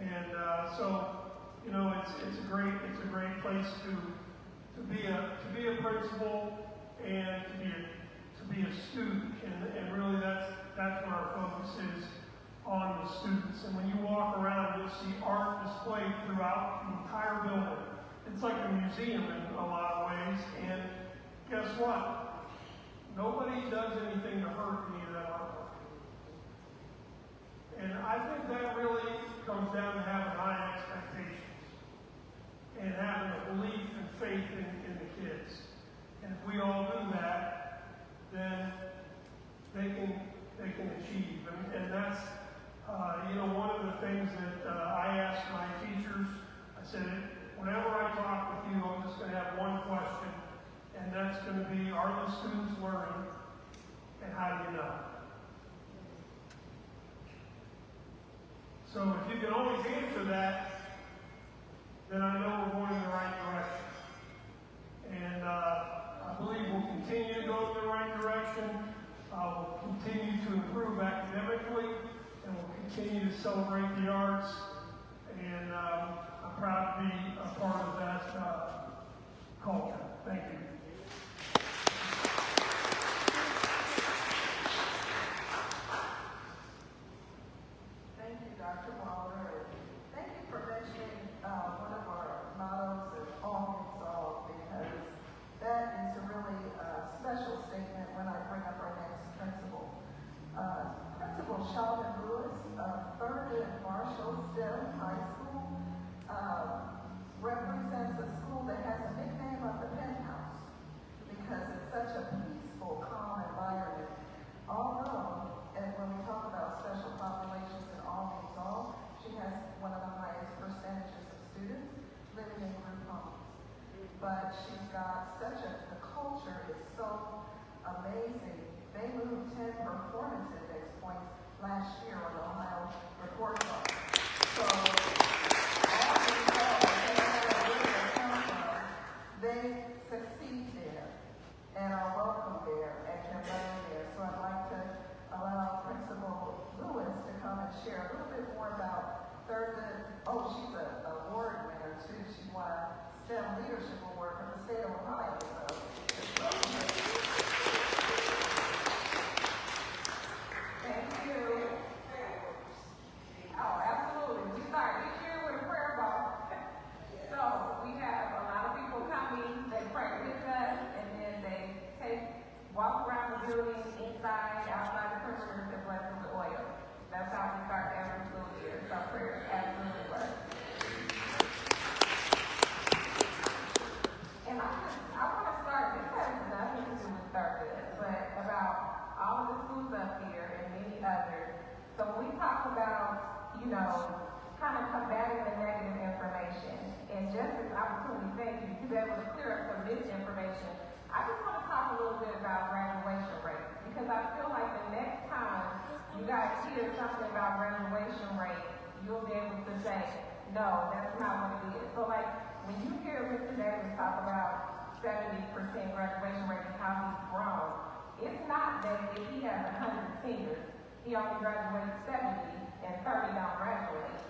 And so, it's a great place to be a principal and to be a student, and really that's where our focus is, on the students. And when you walk around, you'll see art displayed throughout the entire building. It's like a museum in a lot of ways, and guess what? Nobody does anything to hurt any of that artwork. And I think that really comes down to having high expectations and having a belief and faith in the kids. And if we all do that, then they can achieve. And that's one of the things that I ask my teachers. I said, whenever I talk with you, I'm just going to have one question, and that's going to be, are the students learning, and how do you know? So if you can always answer that, then I know we're going in the right direction. And I believe we'll continue to go in the right direction. We'll continue to improve academically, and we'll continue to celebrate the arts. And I'm proud to be a part of that culture. Thank you. Thank you, Dr. Waller. Thank you for mentioning one of our mottos of all means all, because that is a really special statement when I bring up our next principal. Principal Sheldon Lewis of Thurgood Marshall STEM High School represents a school that has a nickname of the penthouse because it's such a peaceful, calm environment. Although, and when we talk about special populations and all means all, she has one of the highest percentages of students living in group homes. But she's got the culture is so amazing. They moved 10 performance index points last year on the Ohio Report Card. So, all these girls, no matter where they come from, they succeed there and are welcome there and can learn there. So I'd like to allow Principal Lewis to come and share a little bit more about Thurgood. Oh, she's an award winner too. She won STEM Leadership Award from the state of Ohio. So, thank you. Oh, absolutely. We start each year with a prayer ball. So we have a lot of people coming, they pray with us, and then they walk around the building, inside, outside the perimeters, and bless them with oil. That's how we start every school year. So prayer absolutely works. And I want to start, this has nothing to do with Thurgood, but about all of the schools up here and many others. So when we talk about, kind of combating the negative information, and just as an opportunity, thank you, to be able to clear up some misinformation, I just want to talk a little bit about graduation rates, because I feel like the next time you guys hear something about graduation rate, you'll be able to say, no, that's not what it is. So like, when you hear Mr. Davis talk about 70% graduation rate and how he's grown, it's not that if he has 100 seniors, he only graduates 70 and 30 don't graduate.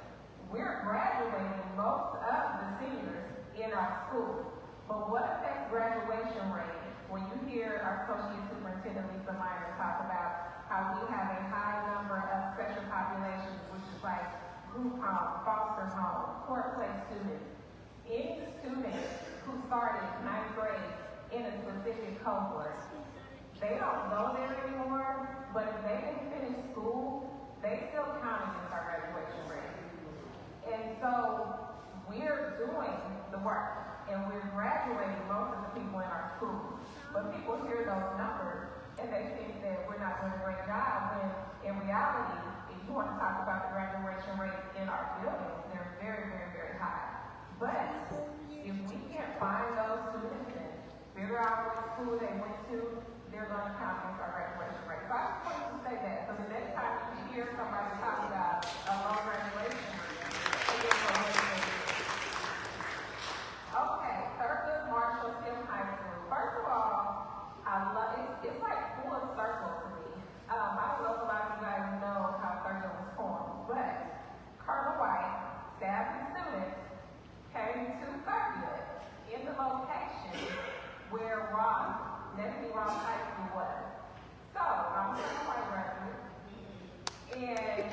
We're graduating most of the seniors in our schools. But what affects graduation rate when you hear our Associate Superintendent Lisa Meyer talk about how we have a high number of special populations, which is like group home, foster home, court place students. Any student who started 9th grade in a specific cohort, they don't go there anymore, but if they didn't finish school, they still count against our graduation rate. And so we're doing the work, and we're graduating most of the people in our schools. But people hear those numbers, and they think that we're not doing a great job, when in reality, if you want to talk about the graduation rates in our buildings, they're very, very, very high. But if we can't find those students and figure out what school they went to, they're going to count against our graduation rate. So I just wanted to say that, so the next time you hear somebody talk about a low graduation rate, okay, Thurgood Marshall STEM High School. First of all, I love it. It's like full circle to me. I don't know if a lot of you guys know how Thurgood was formed, but Colonel White, staff and students, came to Thurgood in the location where Nephi Ross High School was. So, I'm a Colonel White graduate, and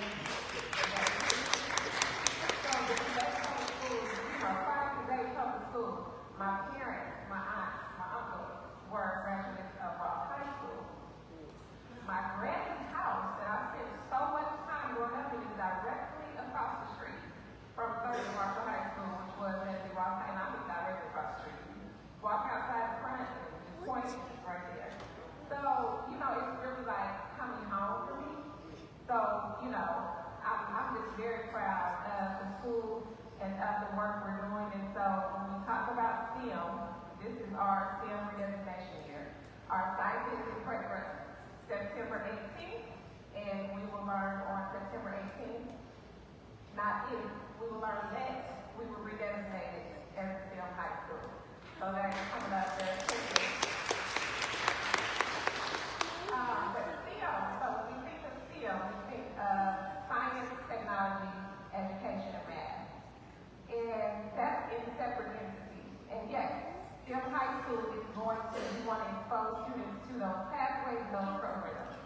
my parents, my aunts, my uncles were graduates of Ross High School. My granny's house that I spent so much time growing up in is directly across the street from Thurgood Marshall High School, which was at the Ross High, and I'm directly across the street. Walk outside the front and just point right there. So, it's really like coming home for me. So, I'm just very proud of the school and of the work we're doing. And so when we talk about STEM, this is our STEM redesignation year. Our site visit preference September 18th, and we will learn on September 18th. Not if, we will learn that we were redesignated as a STEM high school. So that's coming up very quickly. But STEM, so when we think of STEM, we think of science, technology, education, and math. And that's in separate entities. And yes, STEM High School is going to, we want to expose students to those pathways, those programs.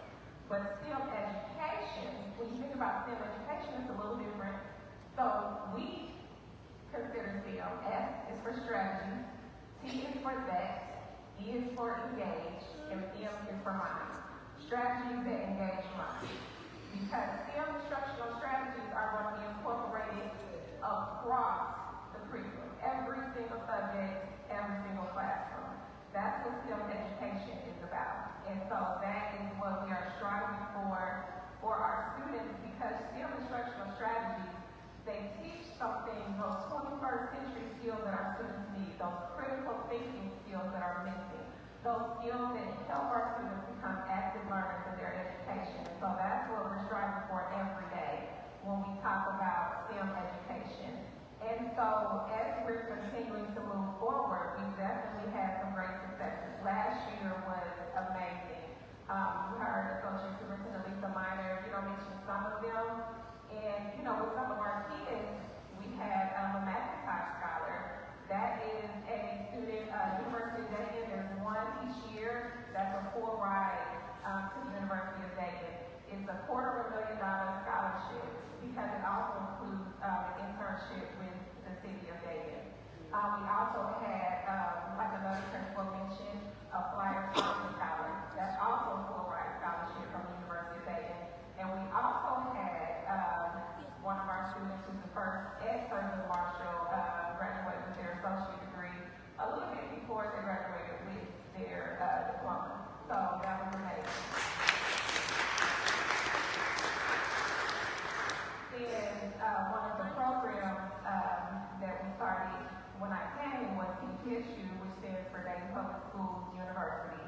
But STEM education, when you think about STEM education, it's a little different. So we consider STEM. S is for strategy, T is for that, E is for engage, and M is for mind. Strategies that engage mind. Because STEM instructional strategies are going to be incorporated across the curriculum. Every single subject, every single classroom. That's what STEM education is about. And so that is what we are striving for our students, because STEM instructional strategies, they teach something, those 21st century skills that our students need, those critical thinking skills that are missing, those skills that help our students become active learners in their education. And so that's what we're striving for every day when we talk about STEM education. And so as we're continuing to move forward, we definitely had some great successes. Last year was amazing. You heard Associate Superintendent Lisa Meyer, mention some of them. And, with some of our kids, we had a Macintosh Scholar. That is We also had, like another principal mentioned, a flyer scholarship. That's also a full ride scholarship from the University of Dayton. And we also had, one of our students who's the first at Thurman Marshall, graduate with their associate degree a little bit before they graduated with their, diploma. So that was amazing. And one of the programs that we started when I came was DPSU, which stands for Dayton Public Schools University.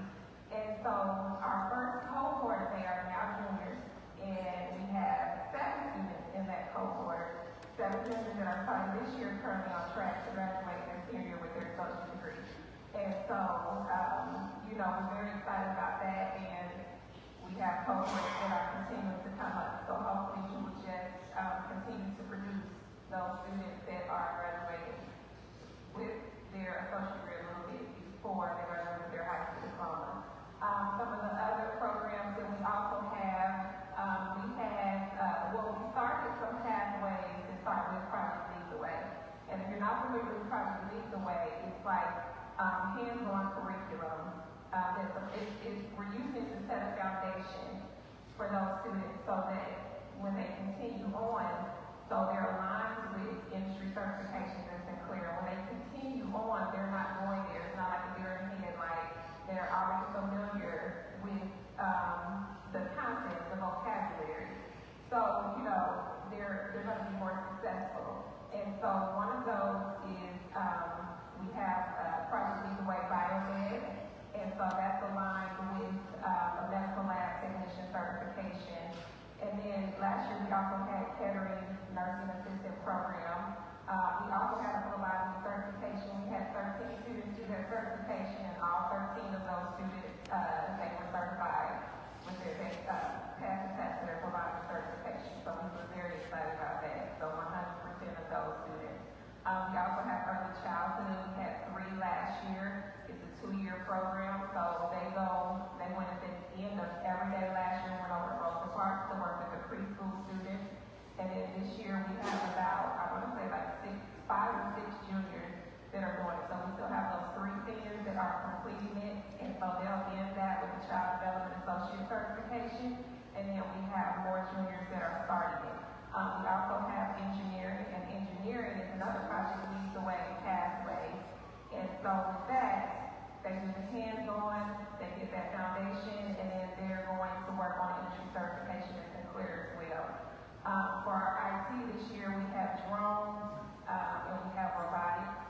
And so our first cohort, they are now juniors, and we have 7 students in that cohort. 7 juniors that are starting this year, currently on track to graduate their senior with their associate degree. And so, we're very excited about that, and we have cohorts that are continuing to come up. So hopefully you will just continue to produce those students that are graduating with their associate degree a little bit before they graduate with their high school diploma. Some of the other programs that we also have, we started some pathways that start with Project Lead the Way. And if you're not familiar with Project Lead the Way, it's like hands-on curriculum. We're using it to set a foundation for those students so that when they continue on, so they're aligned with industry certifications in Sinclair. When they continue on, they're not going there. It's not like they're in head, like they're already familiar with the content, the vocabulary. So, they're going to be more successful. And so one of those is we have Project Lead the Way Biomed, and so that's aligned with a medical lab technician certification. And then last year we also had catering nursing assistant program. We also had a phlebotomy certification. We had 13 students do their certification, and all 13 of those students, they were certified with they passed the test for their phlebotomy certification. So we were very excited about that. So 100% of those students. We also have early childhood. We had 3 last year. It's a 2-year program. So they went at the end of every day last year, went over to Rosa Parks to work with the preschool students. And then this year we have about, I want to say like 5 or 6 juniors that are doing it. So we still have those 3 seniors that are completing it. And so they'll end that with the Child Development Associate certification. And then we have more juniors that are starting it. We also have engineering, and engineering is another Project Lead the Way pathway. And so with that, they do the hands-on, they get that foundation, and then they're going to work on industry certification in Sinclair as well. For our IT this year, we have drones, and we have robotics.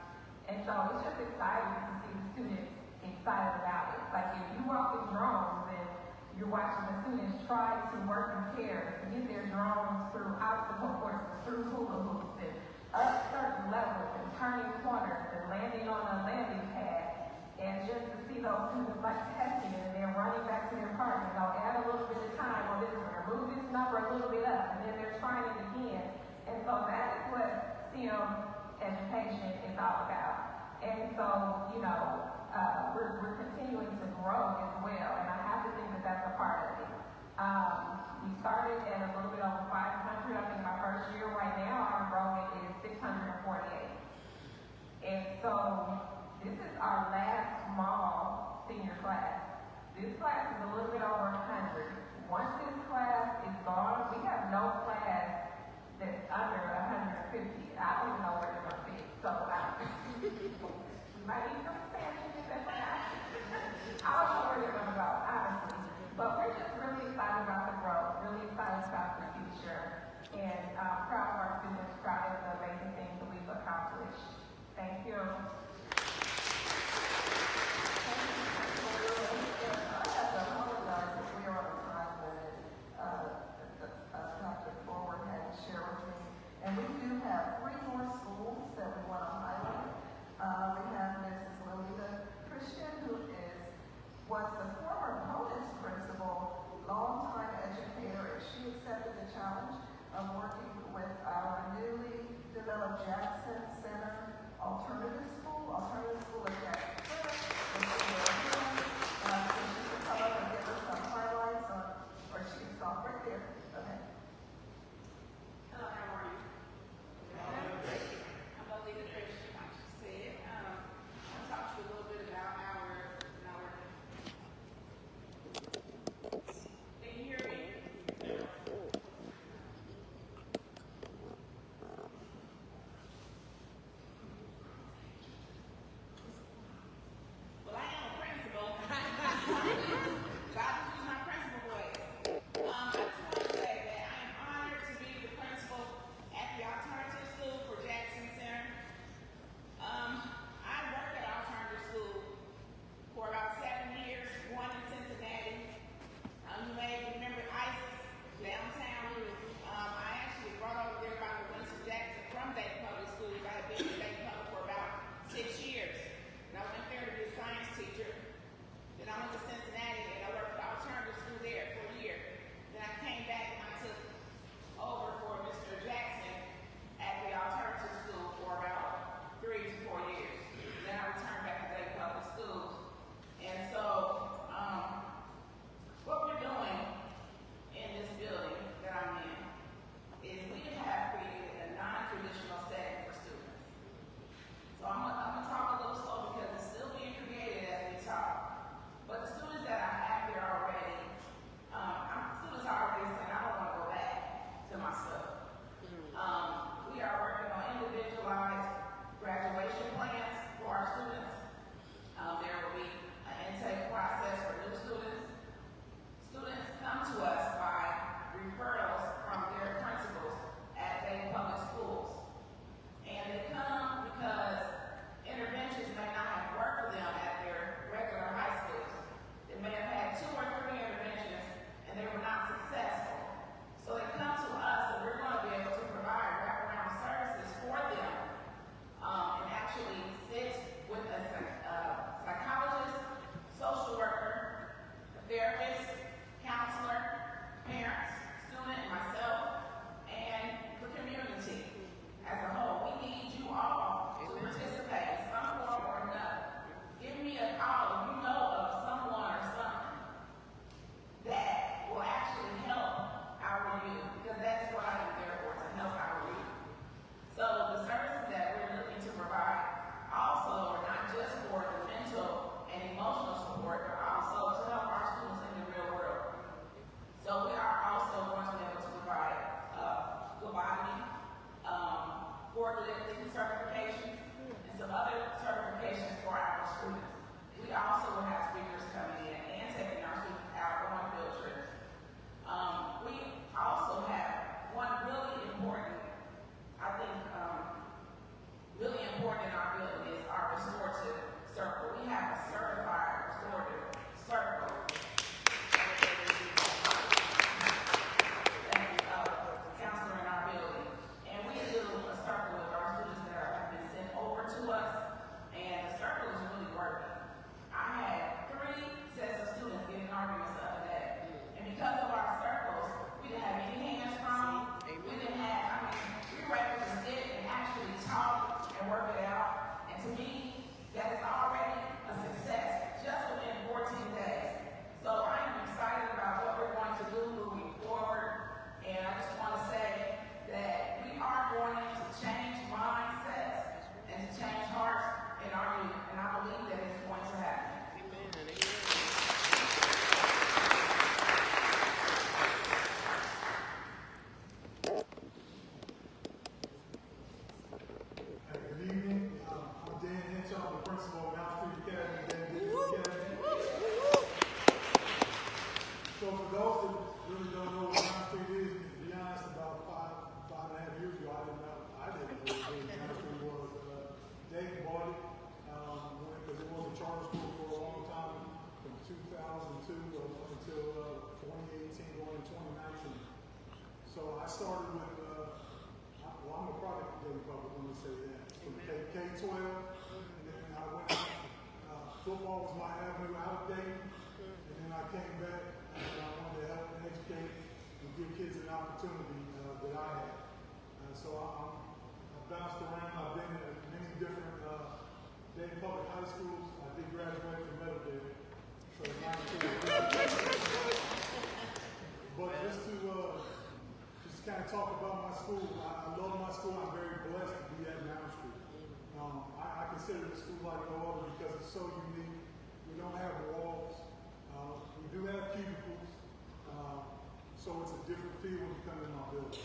And so it's just exciting to see the students excited about it. Like if you walk in drones and you're watching the students try to work in pairs to get their drones through obstacle courses, through hula hoops, and up certain levels, and turning corners, and landing on a landing pad. And just to see those students like testing it, and they're running back to their partner, they'll add a little bit of time on this one, or move this number a little bit up, and then they're trying it again. And so that is what STEM education is all about. And so, we're continuing to grow as well, and I have to think that that's a part of it. We started at a little bit over 500. I think my first year right now, our enrollment is 648. And so this is our last small senior class. This class is a little bit over 100. Once this class is gone, we have no class that's under 150. I don't even know where they're going to be. So we might need some expansion if that's I don't know where they're going to go, honestly. But we're just really excited about the growth, really excited about the future, and proud of our students, proud of the amazing things that we've accomplished. Thank you. I have the whole religion certifications, and some other certifications for our students. We also will have speakers coming in and taking our students out on field trips. We also have one really important, I think, really important in our building is our restorative circle. We have a certified restorative circle. Counselor in our building. And we do a circle with our students that have been sent over to us, and the circle is really working. I had 3 sets of students getting arguments the other day. And because of our circles, we didn't have any hands from, we didn't have, we were able to sit and actually talk and work it out. And to me, that is already a success just within 14 days. So I am excited about what we're going to do moving forward. And I just want to say that we are going to change mindsets and to change hearts in our youth. And I believe that it's going to happen. Good evening. I'm Dan Henshaw, the principal of Mount Street Academy, Dan Digital Academy. So for those that really don't know what Mount Street is, to be honest, about five and a half years ago, I didn't know what Mount Street was. Dave bought it because it was a charter school for a long time, from 2002 up until 2018, going to 2019. So I started with, well, I'm a product of Dayton Public, let me say that. From K-12, and then I went out, football was my avenue out of Dayton, and then I came back and I wanted to help and educate and give kids an opportunity that I had. So I've bounced around, I've been at many different Dayton Public high schools. I did graduate from Meadowdale, so it's not cool. But just to kind of talk about my school. I love my school. I'm very blessed to be at Mount Street. I consider the school like no other because it's so unique. We don't have walls. We do have cubicles. So it's a different feel when you come in my building.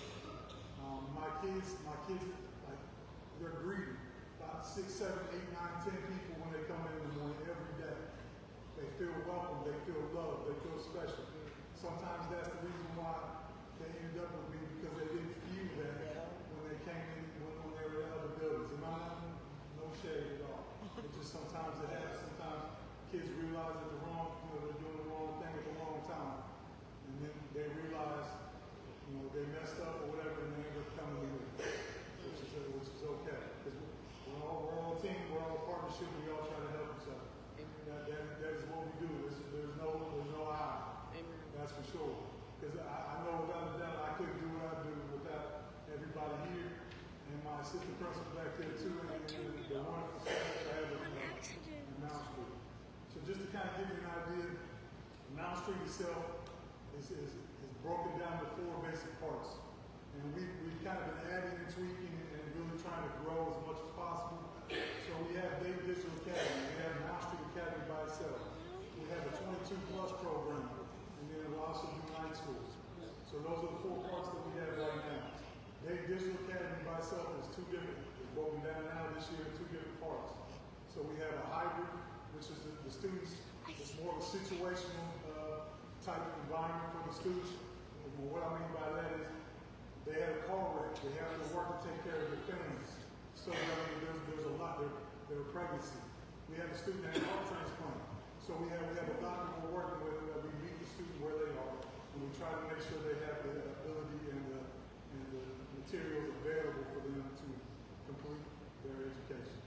My kids, like, they're greedy. About 6, 7, 8, 9, 10 people when they come in the morning every day. They feel welcome. They feel loved. They feel special. Sometimes that's the reason why they ended up with me, because they didn't feel that when they came in, when they were in other buildings. And I'm not, no shade at all. It's just sometimes it happens. Sometimes kids realize that they're doing the wrong thing at the wrong time. And then they realize, they messed up or whatever, and they end up coming to me, which is okay. Because we're all a team, we're all a partnership, we all try to help each other. That is what we do. There's no I. That's for sure. Because I know without a doubt I couldn't do what I do without everybody here and my assistant principal back there too, and the wonderful staff I have in Mount Street. So just to kind of give you an idea, Mount Street itself is broken down to 4 basic parts. And we've kind of been adding and tweaking and really trying to grow as much as possible. So we have Dayton Digital Academy, we have Mount Street Academy by itself. We have a 22+ program. And then we'll also do night schools. So those are the 4 parts that we have right now. Dayton Digital Academy by itself is 2 different. It's broken down now this year in 2 different parts. So we have a hybrid, which is the students, it's more of a situational type of environment for the students. And what I mean by that is they have a car wreck, they have to work to take care of their families. So there's a lot, their pregnancy. We have a student that had a heart transplant. So we have a doctor we're working with that we meet the student where they are, and we try to make sure they have the ability and the materials available for them to complete their education.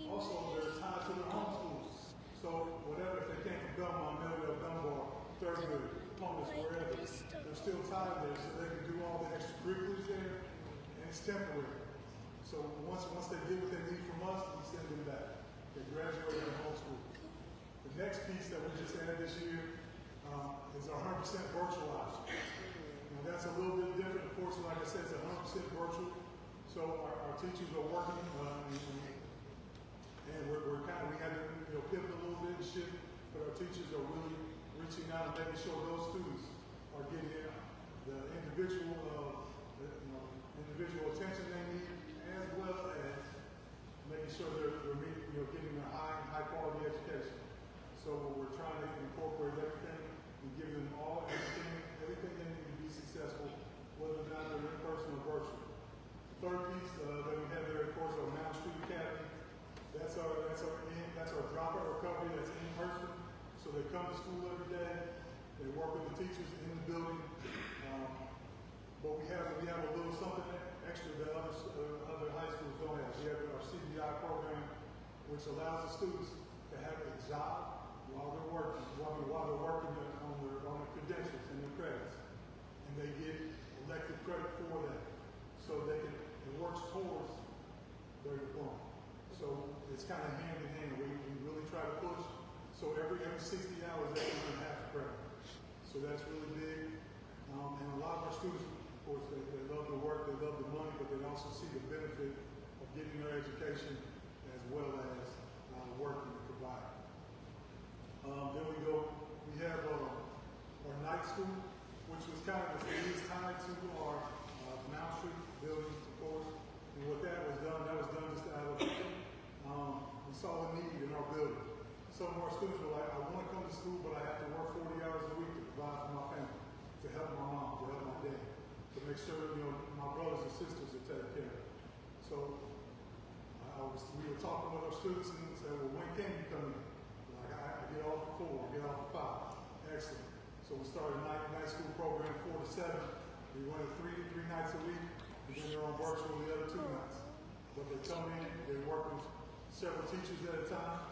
Also, they're tied to their home schools. So whatever, if they came from Belmont, Meadowdale, Dunbar, Thurgood, Pontus, wherever, they're still tied there, so they can do all the extracurriculars there, and it's temporary. So once they get what they need from us, we send them back. They graduate from homeschool. The next piece that we just added this year is our 100% virtualized. That's a little bit different. Of course, like I said, it's 100% virtual. So our teachers are working, and we had to pivot a little bit and shift, but our teachers are really reaching out and making sure those students are getting the individual attention they need, and So we're trying to incorporate everything and give them all everything they need to be successful, whether or not they're in person or virtual. The third piece that we have there, of course, our Mount Street Academy. That's our dropout recovery. That's in person. So they come to school every day. They work with the teachers in the building. But we have a little something extra that other high schools don't have. We have our CBI program, which allows the students to have a job while they're working, while they're working on their credentials and their credits, and they get elective credit for that, so it works towards their diploma. So it's kind of hand in hand. We really try to push. So every 60 hours they learn half credit. So that's really big. And a lot of our students, of course, they love the work, they love the money, but they also see the benefit of getting their education as well as working to provide. Then we have our night school, which was kind of tied to our Mount Street building, of course. And what that was done just out of, we saw the need in our building. Some of our students were like, I want to come to school, but I have to work 40 hours a week to provide for my family, to help my mom, to help my dad, to make sure, my brothers and sisters are taken care of. So we were talking with our students and said, well, when can you come in? Like, I get off at 4, I get off at 5. Excellent. So we started a night school program 4 to 7. We went 3 nights a week, and then they're on virtual the other 2 nights. But they come in, they work with several teachers at a time,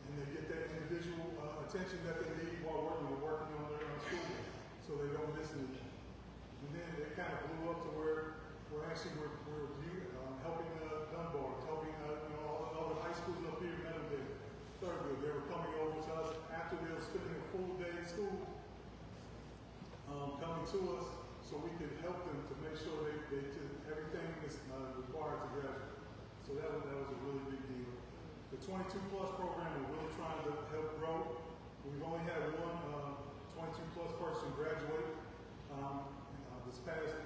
and they get that individual attention that they need while working on their school day, so they don't miss anything. And then it kind of blew up to where we're helping Dunbar, helping all the high schools up here in Meadowdale, Thurgood. They were coming over to us after they were spending a full day in school, coming to us so we could help them to make sure they did everything that's required to graduate. So that was a really big deal. The 22 plus program, we're really trying to help grow. We've only had one 22 plus person graduate this past,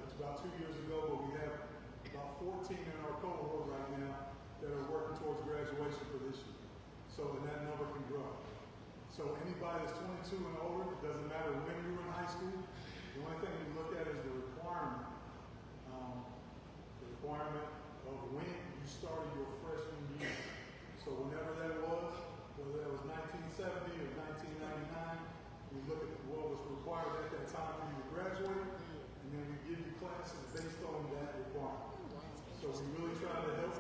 it's about 2 years ago, but we have about 14 in our cohort right now that are working towards graduation for this year. So, and that number can grow. So anybody that's 22 and older, it doesn't matter when you were in high school, the only thing we look at is the requirement of when you started your freshman year. So whenever that was, whether that was 1970 or 1999, we look at what was required at that time for you to graduate, and then we give you classes based on that requirement. So we really try to help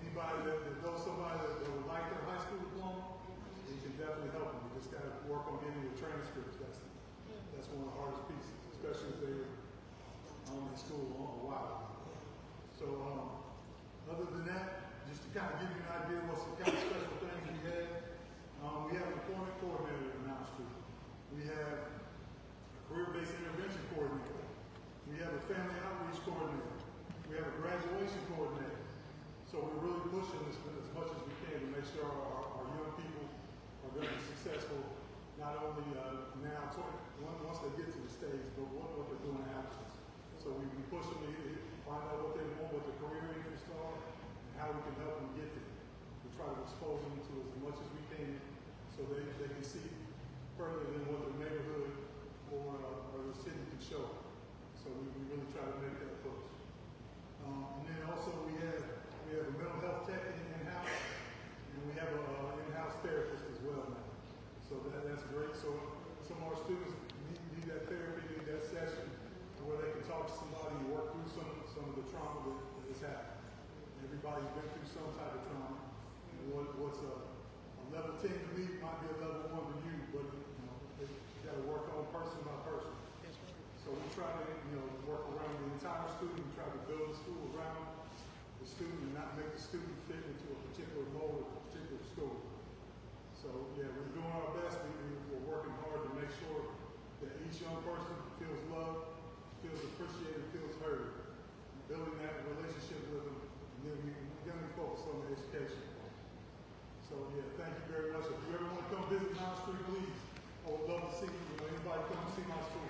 anybody that knows somebody that would like their high school diploma, we can definitely help them. We just got to work on getting the transcripts. That's one of the hardest pieces, especially if they're in school a while. So other than that, just to kind of give you an idea of what some kind of special things we have an employment coordinator in Mount Street. We have a career-based intervention coordinator. We have a family outreach coordinator. We have a graduation coordinator. So we're really pushing this as much as we can to make sure our young people are going to be successful, not only now, once they get to the stage, but what they're doing afterwards. So we push them to find out what they want, what their career interests are, and how we can help them get there. We try to expose them to as much as we can so they can see further than what the neighborhood or the city can show. So we really try to make that push. And then also we have a mental health tech in-house, and we have an in-house therapist as well now. So that's great. So some of our students need that therapy, need that session where they can talk to somebody and work through some of the trauma that has happened. Everybody's been through some type of trauma. And what's a level 10 to me might be a level 1 to you, but you got to work on person by person. So we try to work around the entire student. We try to build the school around the student and not make the student fit into a particular mold or a particular school. So yeah, we're doing our best. We're working hard to make sure that each young person feels loved, feels appreciated, feels heard. Building that relationship with them, and then we focus on the education. So yeah, thank you very much. If you ever want to come visit Mount Street, please, I would love to see anybody come see my school.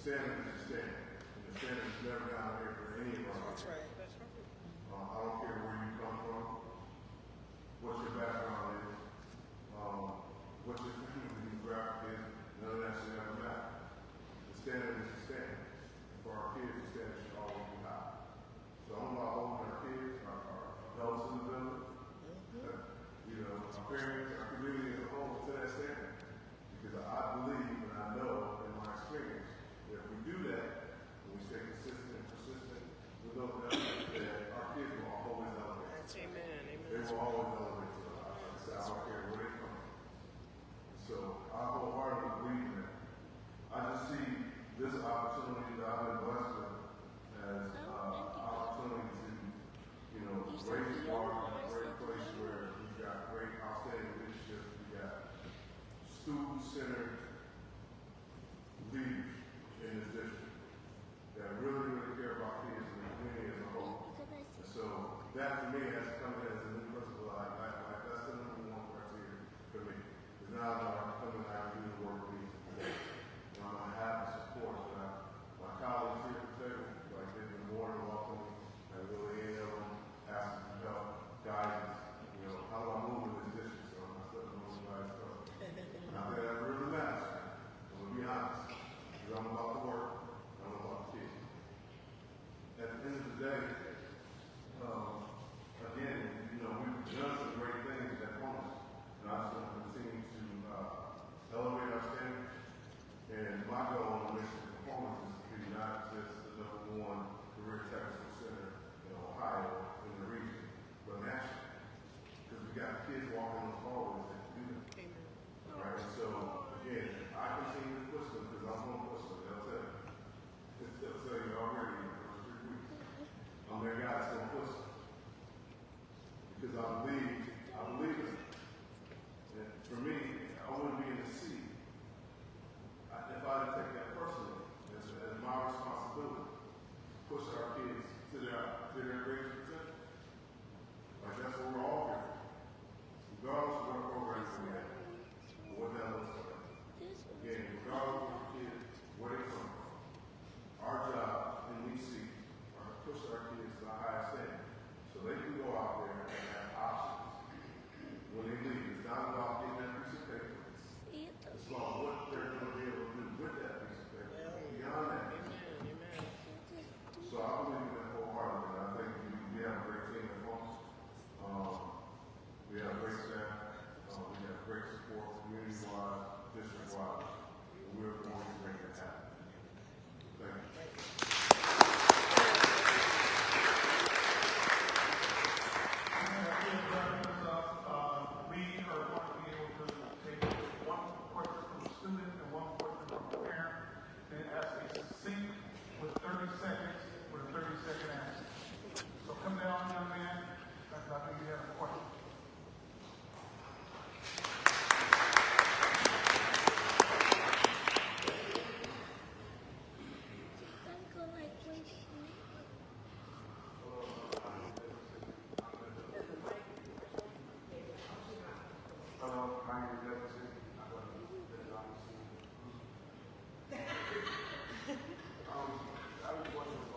standard is the standard. And the standard is never down here for any of our kids. right. I don't care where you come from, what your background is, what your family demographic is, none of that should ever matter. The standard is the standard. And for our kids, the standard should always be high. So I'm about holding our kids, our adults in the building, you know, our parents, our community as a whole to that standard. Because I believe and I know in my experience that if we do that, and we stay consistent and persistent with those efforts, that our kids will always elevate. Amen. They will always elevate. So I don't care where they come from. So I wholeheartedly believe in that. I just see this opportunity that I've been blessed with as an opportunity to, you know, raise the bar in a great place where we've got great outstanding leadership. We've got student-centered leaders in this district that really, really care about kids and the community as a whole. And so that to me has come in as a new principle. Like that's the number one criteria for me. It's not about coming out and doing the work we need to do. You know, I'm going to have the support that my colleagues here at the table, like they've been more than welcome, and really any of them asking for help, guidance. You know, how do I move in this district so I'm not stepping on somebody's toes? Not that that really matters. I'm going to be honest. Because I'm about the work, I'm about the kids. At the end of the day, again, you know, we've done some great things at Columbus. And I just want to continue to elevate our standards. And my goal on the mission of Columbus is to be not just the #1 career technical center in Ohio, in the region, but nationally. Because we got kids walking those hallways that do that. All right, so again, I continue to push them because I'm going to push them. They'll tell you. They'll tell you already in the first 3 weeks. I'm their guy that's going to push them. Because I believe it. And for me, I wouldn't be in the seat if I didn't take that personally as my responsibility to push our kids to their greatest potential. Like that's what we're all here for. Regardless of what programs we have, or what that looks like. Again, regardless of the kids, where they come from. Our job in these seats are to push our kids to the highest standard so they can go out there and have options when they leave. It's not about getting that piece of paper. It's about what they're going to be able to do with that piece of paper. Beyond that. So I believe in that wholeheartedly. I think we have a great team at home. We have great staff. We have great support community-wide, district-wide. And we're going to make that happen. Thank you. We are going to be able to take one question from a student and one question from a parent and ask a succinct with 30 seconds with a 30-second answer. So come down, young man. I think you have a question. Hello, my name is Jefferson. I'm going to be the I was wondering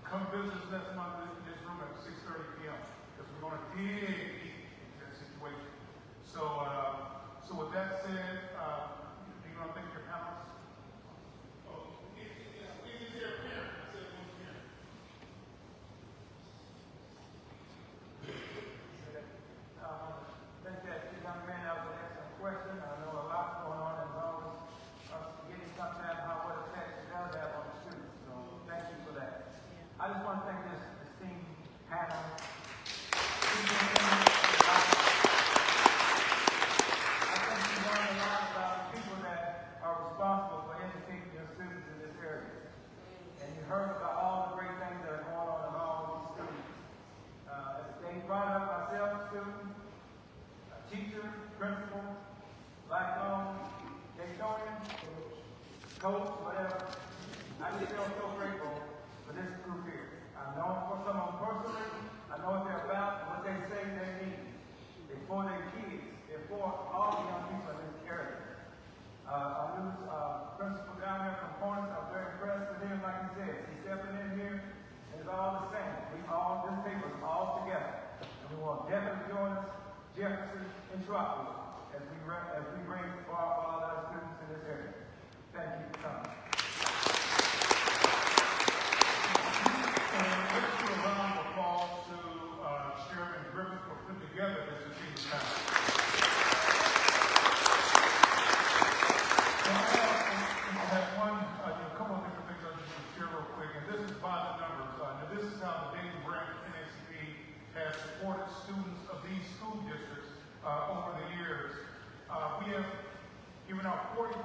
come visit us next month in this room at 6:30 p.m. because we're going to dig deep into that situation. So, so with that said, do you want to thank your panelists? Oh, is there a parent? I said one parent. Thank that young man. That was an excellent question. I know a lot going on as always. Getting sometimes how what effects it does have on the students. So thank you for that. I just want to thank this esteemed panel. I think you learned a lot about the people that are responsible for educating your students in this area. And you heard about all the great things that are going on in all of these students. As they brought up myself, student, teacher, principal, lifelong, Daytonian, coach, whatever. I just feel so grateful for this group here. I know for some of them personally, I know what they're about and what they say they need. They're for their kids. They're for all the young people in this area. Our new principal down there from Points, I'm very impressed with him, like he said. He's stepping in here, and it's all the same. We all, this paper is all together. And we want definitely join us, Jefferson and Trotwood, as we bring for all our students in this area. Thank you for coming. And let's do a round of applause to Chairman Griffith for putting together this esteemed panel. I have one, a couple of different things I just want to share real quick, and this is by the numbers. Now this is how the Dayton Branch NACP has supported students of these school districts over the years. We have given out 43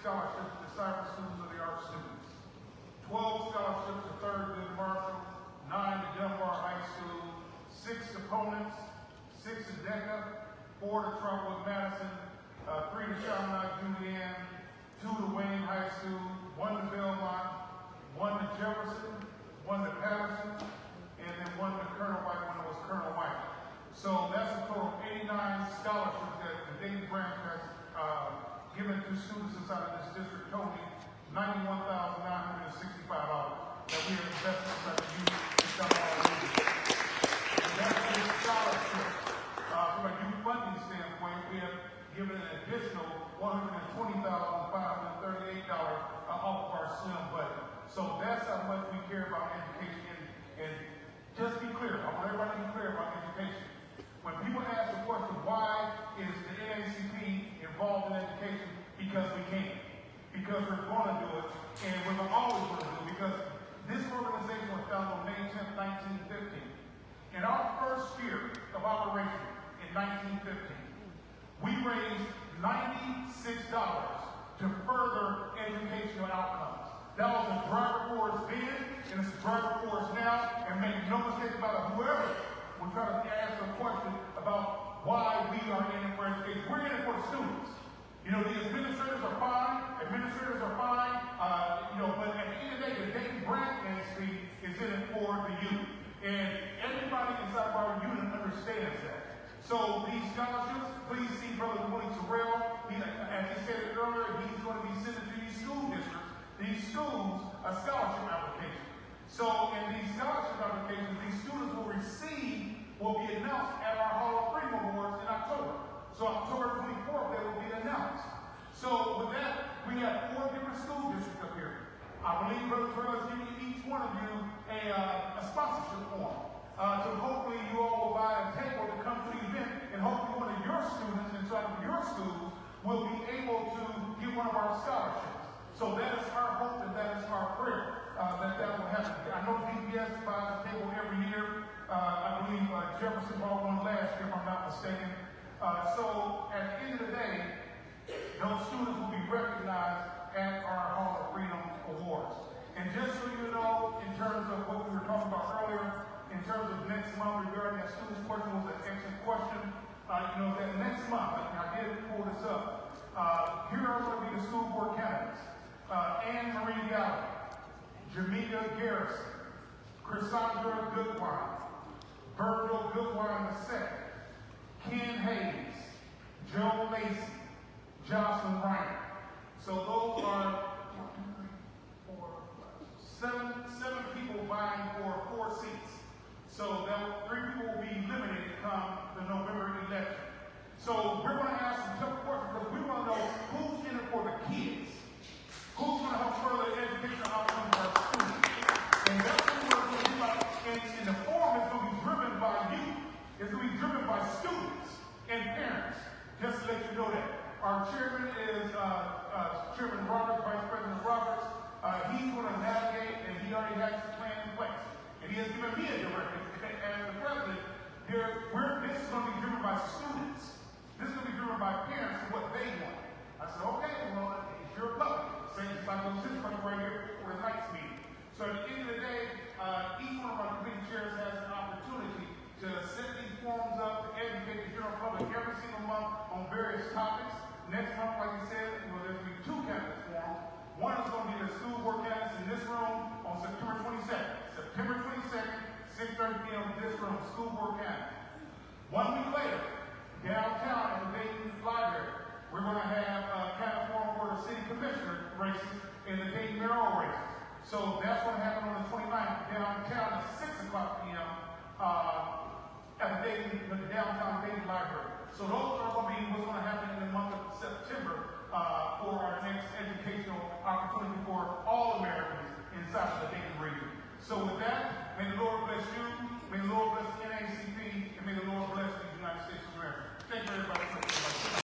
scholarships to Cypress students of the art students, 12 scholarships to Third Good Marshall, 9 to Dunbar High School, 6 to Ponance, 6 to DECA, 4 to Trotwood Madison, 3 to Chaminade Julienne, 2 to Wayne High School, 1 to Belmont, 1 to Jefferson, 1 to Patterson, and then 1 to Colonel White when it was Colonel White. So that's a total of 89 scholarships that the Dayton Branch has given to students inside of this district, totaling $91,965 that we have invested inside the youth and some of our leaders. And that's a scholarship. From a youth funding standpoint, we have given an additional $120,538 off of our SLIM budget. So that's how much we care about education. And just be clear, I want everybody to be clear about education. When people ask the question, why is the NACP involved in education? Because we can. Because we're going to do it, and we're always going to do it, because this organization was founded on May 10th, 1915. In our first year of operation in 1915, we raised $96 to further educational outcomes. That was a driver force then, and it's a driver force now, and make no mistake about it, whoever will try to ask a question about why we are in it for education. We're in it for the students. You know, the administrators are fine, but at the end of the day, the Dayton Branch Ministry is in it for the youth. And everybody inside of our unit understands that. So these scholarships, please see Brother Willie Terrell. As he said it earlier, he's going to be sending to these school districts, these schools, a scholarship application. So in these scholarship applications, these students will be announced at our Hall of Freedom Awards in October. So October 24th, they will be announced. So with that, we have 4 different school districts up here. I believe Brother Terrell is giving each one of you a sponsorship form. So hopefully you all will buy a table to come to the event, and hopefully one of your students inside of your schools will be able to get one of our scholarships. So that is our hope and that is our prayer that will happen. I know DPS buys a table every year. I believe Jefferson bought one last year, if I'm not mistaken. So at the end of the day, those students will be recognized at our Hall of Freedom Awards. And just so you know, in terms of what we were talking about earlier, in terms of next month regarding that student's question was an excellent question. That next month, I did pull this up. Here are going to be the school board candidates. Anne Marie Gallo, Jamaica Garrison, Cassandra Goodwine, Virgil Goodwine II, Ken Hayes, Joe Lacey, Jocelyn Ryan. So those are 7 people vying for So three people will be eliminated come the November election. So we're going to ask some tough questions because we want to know who's in it for the kids. Who's going to help further the educational outcomes of our students? And that's what we're going to do. And the forum is going to be driven by you. It's going to be driven by students and parents. Just to let you know that. Our chairman is Chairman Roberts, Vice President Roberts. He's going to navigate, and he already has his plan in place. And he has given me a directive as the president. This is going to be driven by students. This is going to be driven by parents and what they want. I said, okay, well, it's your public. Same cycle of this right here for the night's meeting. So at the end of the day, each one of our committee chairs has an opportunity to set these forums up to educate the general public every single month on various topics. Next month, like you said, there's going to be 2 campus forums. One is going to be the school work campus in this room on September 22nd. September 22nd, 6:30 p.m. in this room, school work campus. 1 week later, downtown in the Dayton Library, we're going to have a campus forum for the city commissioner races and the Dayton mayoral races. So that's going to happen on the 29th downtown at 6 o'clock p.m. At the downtown Dayton Library. So those are going to be what's going to happen in the month of September for our next educational opportunity for all Americans inside of the Dayton region. So with that, may the Lord bless you, may the Lord bless the NAACP, and may the Lord bless the United States of America. Thank you, everybody.